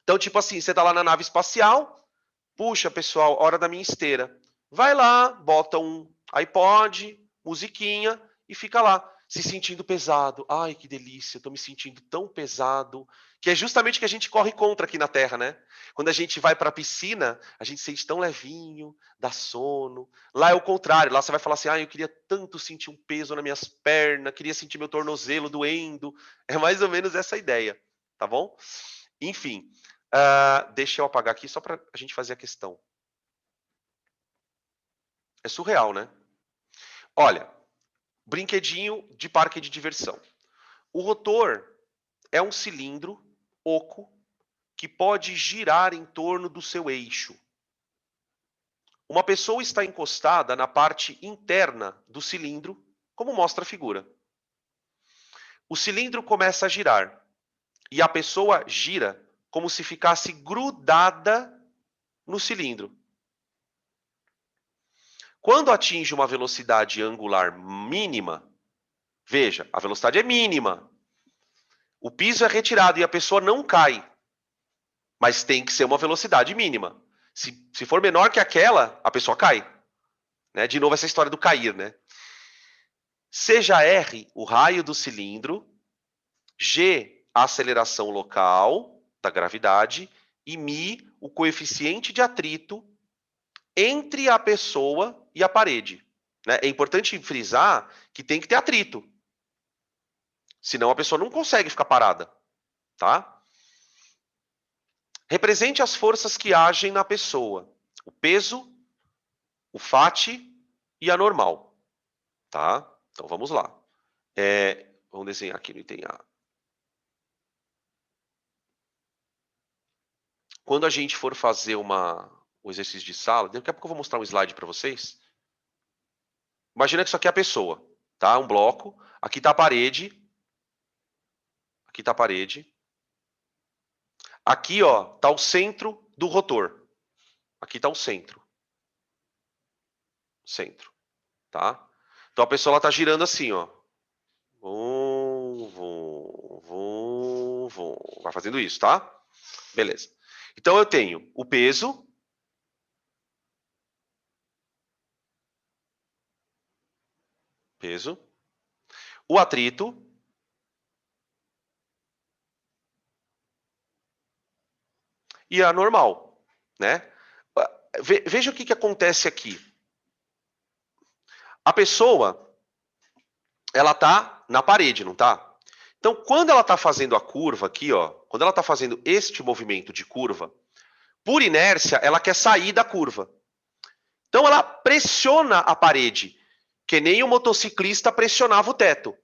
Então, tipo assim, você está lá na nave espacial, puxa, pessoal, hora da minha esteira. Vai lá, bota um iPod, musiquinha e fica lá, se sentindo pesado. Ai, que delícia, estou me sentindo tão pesado. Que é justamente o que a gente corre contra aqui na Terra, né? Quando a gente vai para a piscina, a gente se sente tão levinho, dá sono. Lá é o contrário, lá você vai falar assim, eu queria tanto sentir um peso nas minhas pernas, queria sentir meu tornozelo doendo. É mais ou menos essa ideia, tá bom? Enfim, deixa eu apagar aqui só para a gente fazer a questão. É surreal, né? Olha, brinquedinho de parque de diversão. O rotor é um cilindro oco que pode girar em torno do seu eixo. Uma pessoa está encostada na parte interna do cilindro, como mostra a figura. O cilindro começa a girar e a pessoa gira como se ficasse grudada no cilindro. Quando atinge uma velocidade angular mínima, veja, a velocidade é mínima. O piso é retirado e a pessoa não cai. Mas tem que ser uma velocidade mínima. Se for menor que aquela, a pessoa cai. Né? De novo, essa história do cair. Né? Seja R o raio do cilindro, G a aceleração local da gravidade e μ o coeficiente de atrito entre a pessoa e a parede. Né? É importante frisar que tem que ter atrito. Senão a pessoa não consegue ficar parada. Tá? Represente as forças que agem na pessoa. O peso, o FAT e a normal. Tá? Então vamos lá. Vamos desenhar aqui no item A. Quando a gente for fazer o exercício de sala, daqui a pouco eu vou mostrar um slide para vocês. Imagina que isso aqui é a pessoa, tá? Um bloco. Aqui está a parede. Aqui está a parede. Aqui, ó, está o centro do rotor. Aqui está o centro. Centro, tá? Então a pessoa está girando assim, ó. Vum, vum, vum, vum. Vai fazendo isso, tá? Beleza. Então eu tenho o peso. Peso. O atrito. E a normal, né? Veja o que acontece aqui. A pessoa, ela tá na parede, não tá? Então, quando ela tá fazendo a curva aqui, ó, quando ela tá fazendo este movimento de curva, por inércia, ela quer sair da curva. Então, ela pressiona a parede, que nem o motociclista pressionava o teto.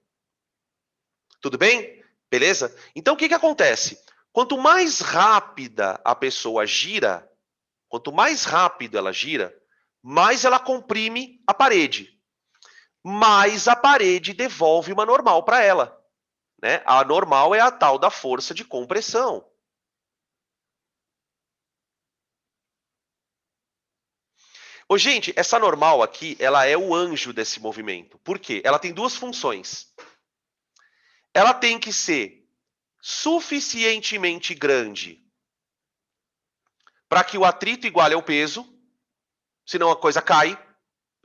Tudo bem? Beleza? Então, o que acontece? Quanto mais rápida a pessoa gira, quanto mais rápido ela gira, mais ela comprime a parede. Mais a parede devolve uma normal para ela. Né? A normal é a tal da força de compressão. Ô, gente, essa normal aqui, ela é o anjo desse movimento. Por quê? Ela tem duas funções. Ela tem que ser suficientemente grande para que o atrito iguale ao peso, senão a coisa cai.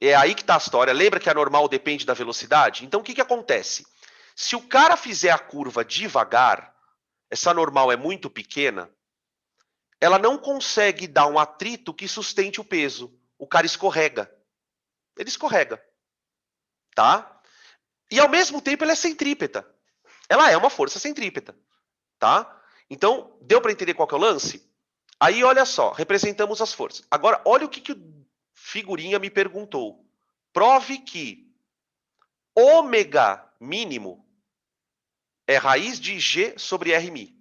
É aí que está a história. Lembra que a normal depende da velocidade? Então, o que acontece? Se o cara fizer a curva devagar, essa normal é muito pequena, ela não consegue dar um atrito que sustente o peso. O cara escorrega. Ele escorrega. Tá? E ao mesmo tempo ela é centrípeta. Ela é uma força centrípeta. Tá? Então, deu para entender qual que é o lance? Aí, olha só, representamos as forças. Agora, olha o que o figurinha me perguntou. Prove que ômega mínimo é raiz de G sobre R mi.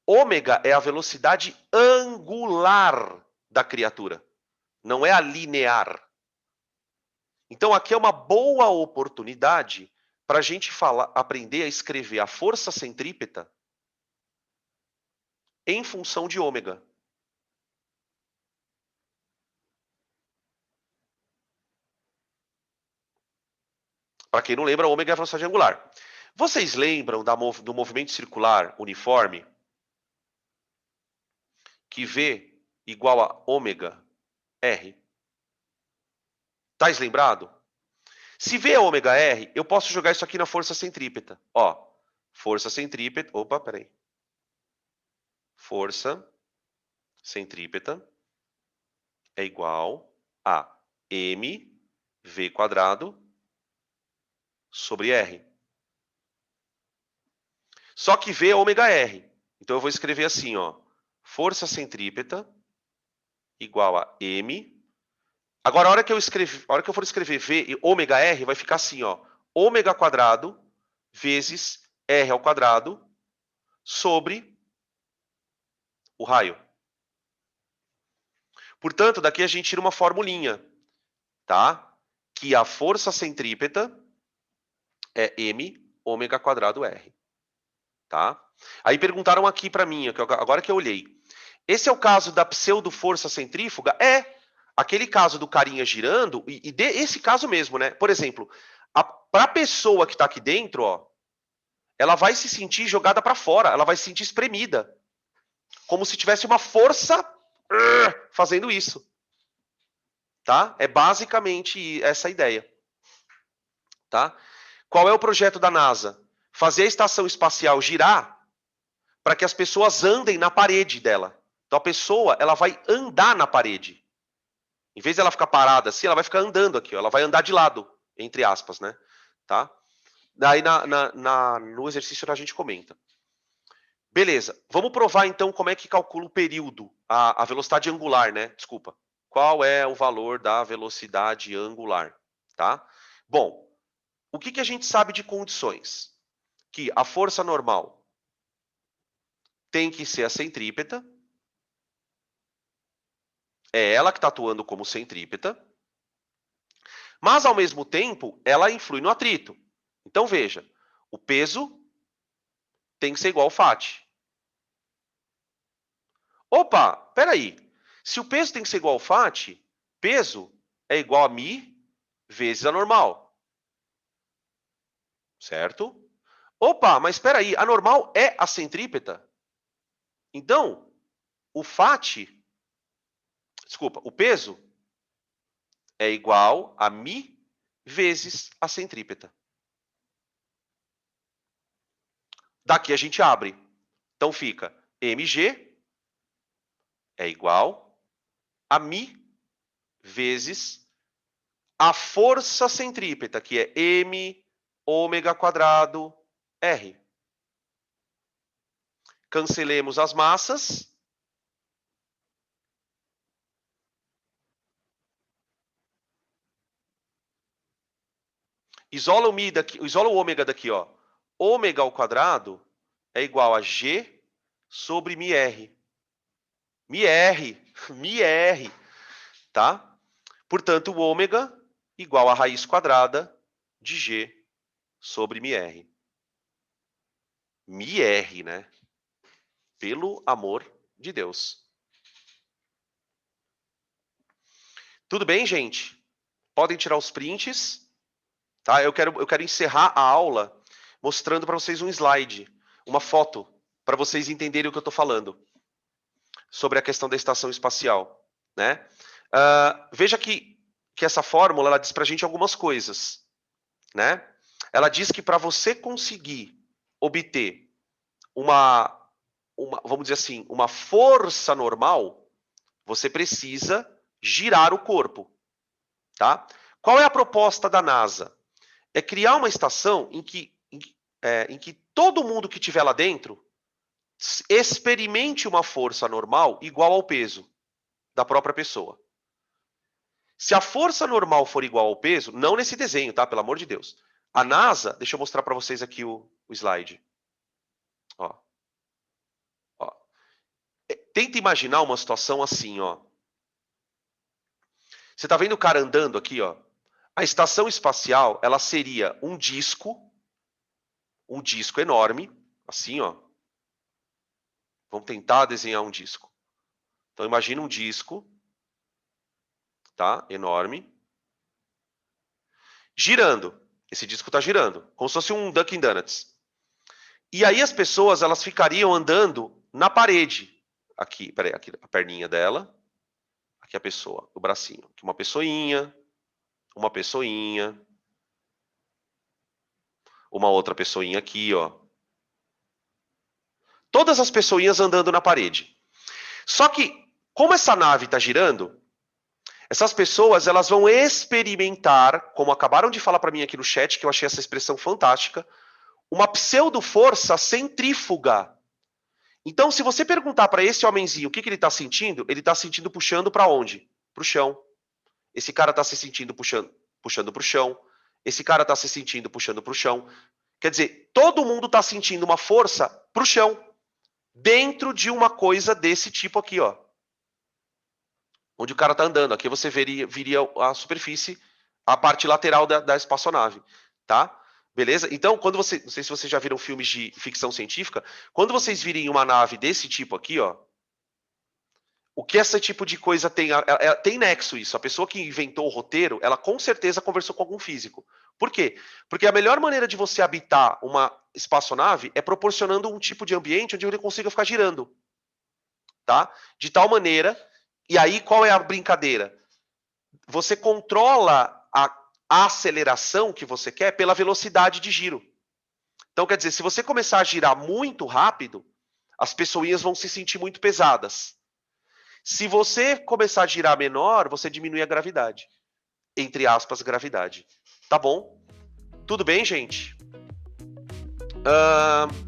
Ômega é a velocidade angular da criatura, não é a linear. Então, aqui é uma boa oportunidade para a gente aprender a escrever a força centrípeta em função de ômega. Para quem não lembra, ômega é a velocidade angular. Vocês lembram do movimento circular uniforme? Que V igual a ômega R. Tá lembrado? Se V é ômega R, eu posso jogar isso aqui na força centrípeta. Ó, força centrípeta. Opa, peraí. Força centrípeta é igual a mv quadrado sobre R. Só que V é ômega R. Então eu vou escrever assim, ó. Força centrípeta igual a M. Agora, a hora que eu for escrever V e ômega R, vai ficar assim, ó. Ômega quadrado vezes R ao quadrado sobre o raio. Portanto, daqui a gente tira uma formulinha, tá? Que a força centrípeta é M ômega quadrado R, tá? Aí perguntaram aqui para mim, agora que eu olhei. Esse é o caso da pseudo-força centrífuga? É. Aquele caso do carinha girando, esse caso mesmo, né? Por exemplo, para a pessoa que está aqui dentro, ó, ela vai se sentir jogada para fora, ela vai se sentir espremida. Como se tivesse uma força fazendo isso. Tá? É basicamente essa a ideia. Tá? Qual é o projeto da NASA? Fazer a estação espacial girar para que as pessoas andem na parede dela. Então a pessoa ela vai andar na parede. Em vez de ela ficar parada assim, ela vai ficar andando aqui. Ó. Ela vai andar de lado, entre aspas, né? Tá? Daí no exercício a gente comenta. Beleza. Vamos provar então como é que calcula o período, a velocidade angular, né? Desculpa. Qual é o valor da velocidade angular? Tá? Bom, o que a gente sabe de condições? Que a força normal tem que ser a centrípeta. É ela que está atuando como centrípeta. Mas, ao mesmo tempo, ela influi no atrito. Então, veja, o peso tem que ser igual ao Φ. Opa, peraí. Se o peso tem que ser igual ao Φ, peso é igual a μ vezes a normal. Certo? Opa, mas espera aí, a normal é a centrípeta? Então, o peso é igual a μ vezes a centrípeta. Daqui a gente abre. Então fica mg é igual a μ vezes a força centrípeta, que é m ômega quadrado r. Cancelemos as massas. Isola o ômega daqui, ó. Ômega ao quadrado é igual a g sobre μr. μr, tá? Portanto, o ômega igual a raiz quadrada de G sobre μr. μr, né? Pelo amor de Deus. Tudo bem, gente? Podem tirar os prints. Tá? Eu quero encerrar a aula mostrando para vocês um slide, uma foto, para vocês entenderem o que eu estou falando sobre a questão da estação espacial. Né? Veja que essa fórmula ela diz para a gente algumas coisas. Né? Ela diz que para você conseguir obter vamos dizer assim, uma força normal, você precisa girar o corpo. Tá? Qual é a proposta da NASA? É criar uma estação em que todo mundo que estiver lá dentro experimente uma força normal igual ao peso da própria pessoa. Se a força normal for igual ao peso, não nesse desenho, tá? Pelo amor de Deus. A NASA, deixa eu mostrar para vocês aqui o slide. Ó. Tenta imaginar uma situação assim, ó. Você tá vendo o cara andando aqui, ó? A estação espacial, ela seria um disco enorme, assim, ó. Vamos tentar desenhar um disco. Então, imagina um disco, tá? Enorme. Girando. Esse disco está girando, como se fosse um Dunkin' Donuts. E aí as pessoas, elas ficariam andando na parede. Aqui, peraí, aqui a perninha dela. Aqui a pessoa, o bracinho. Aqui uma pessoinha. Uma outra pessoinha aqui, ó. Todas as pessoinhas andando na parede. Só que, como essa nave está girando, essas pessoas elas vão experimentar, como acabaram de falar para mim aqui no chat, que eu achei essa expressão fantástica, uma pseudo-força centrífuga. Então, se você perguntar para esse homenzinho o que ele está sentindo, ele está sentindo puxando para onde? Para o chão. Esse cara está se sentindo puxando para o chão. Esse cara está se sentindo puxando para o chão. Quer dizer, todo mundo está sentindo uma força para o chão. Dentro de uma coisa desse tipo aqui, ó. Onde o cara está andando. Aqui você viria a superfície, a parte lateral da espaçonave. Tá? Beleza? Então, quando você... Não sei se vocês já viram filmes de ficção científica. Quando vocês virem uma nave desse tipo aqui, ó. O que esse tipo de coisa tem? Tem nexo isso. A pessoa que inventou o roteiro, ela com certeza conversou com algum físico. Por quê? Porque a melhor maneira de você habitar uma espaçonave é proporcionando um tipo de ambiente onde ele consiga ficar girando. Tá? De tal maneira... E aí, qual é a brincadeira? Você controla a aceleração que você quer pela velocidade de giro. Então, quer dizer, se você começar a girar muito rápido, as pessoinhas vão se sentir muito pesadas. Se você começar a girar menor, você diminui a gravidade. Entre aspas, gravidade. Tá bom? Tudo bem, gente?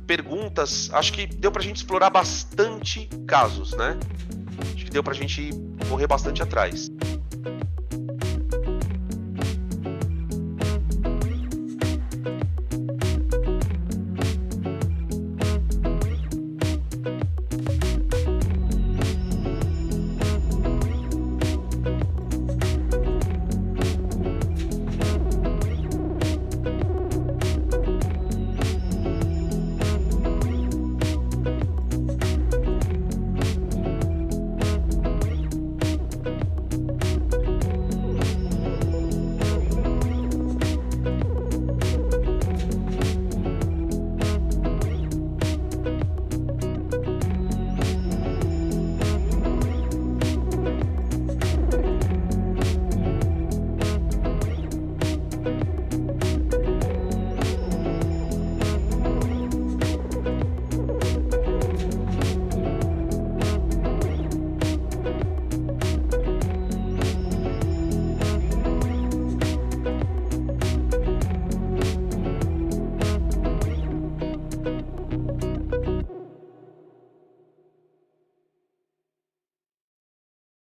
Perguntas? Acho que deu pra gente explorar bastante casos, né? Acho que deu pra gente correr bastante atrás.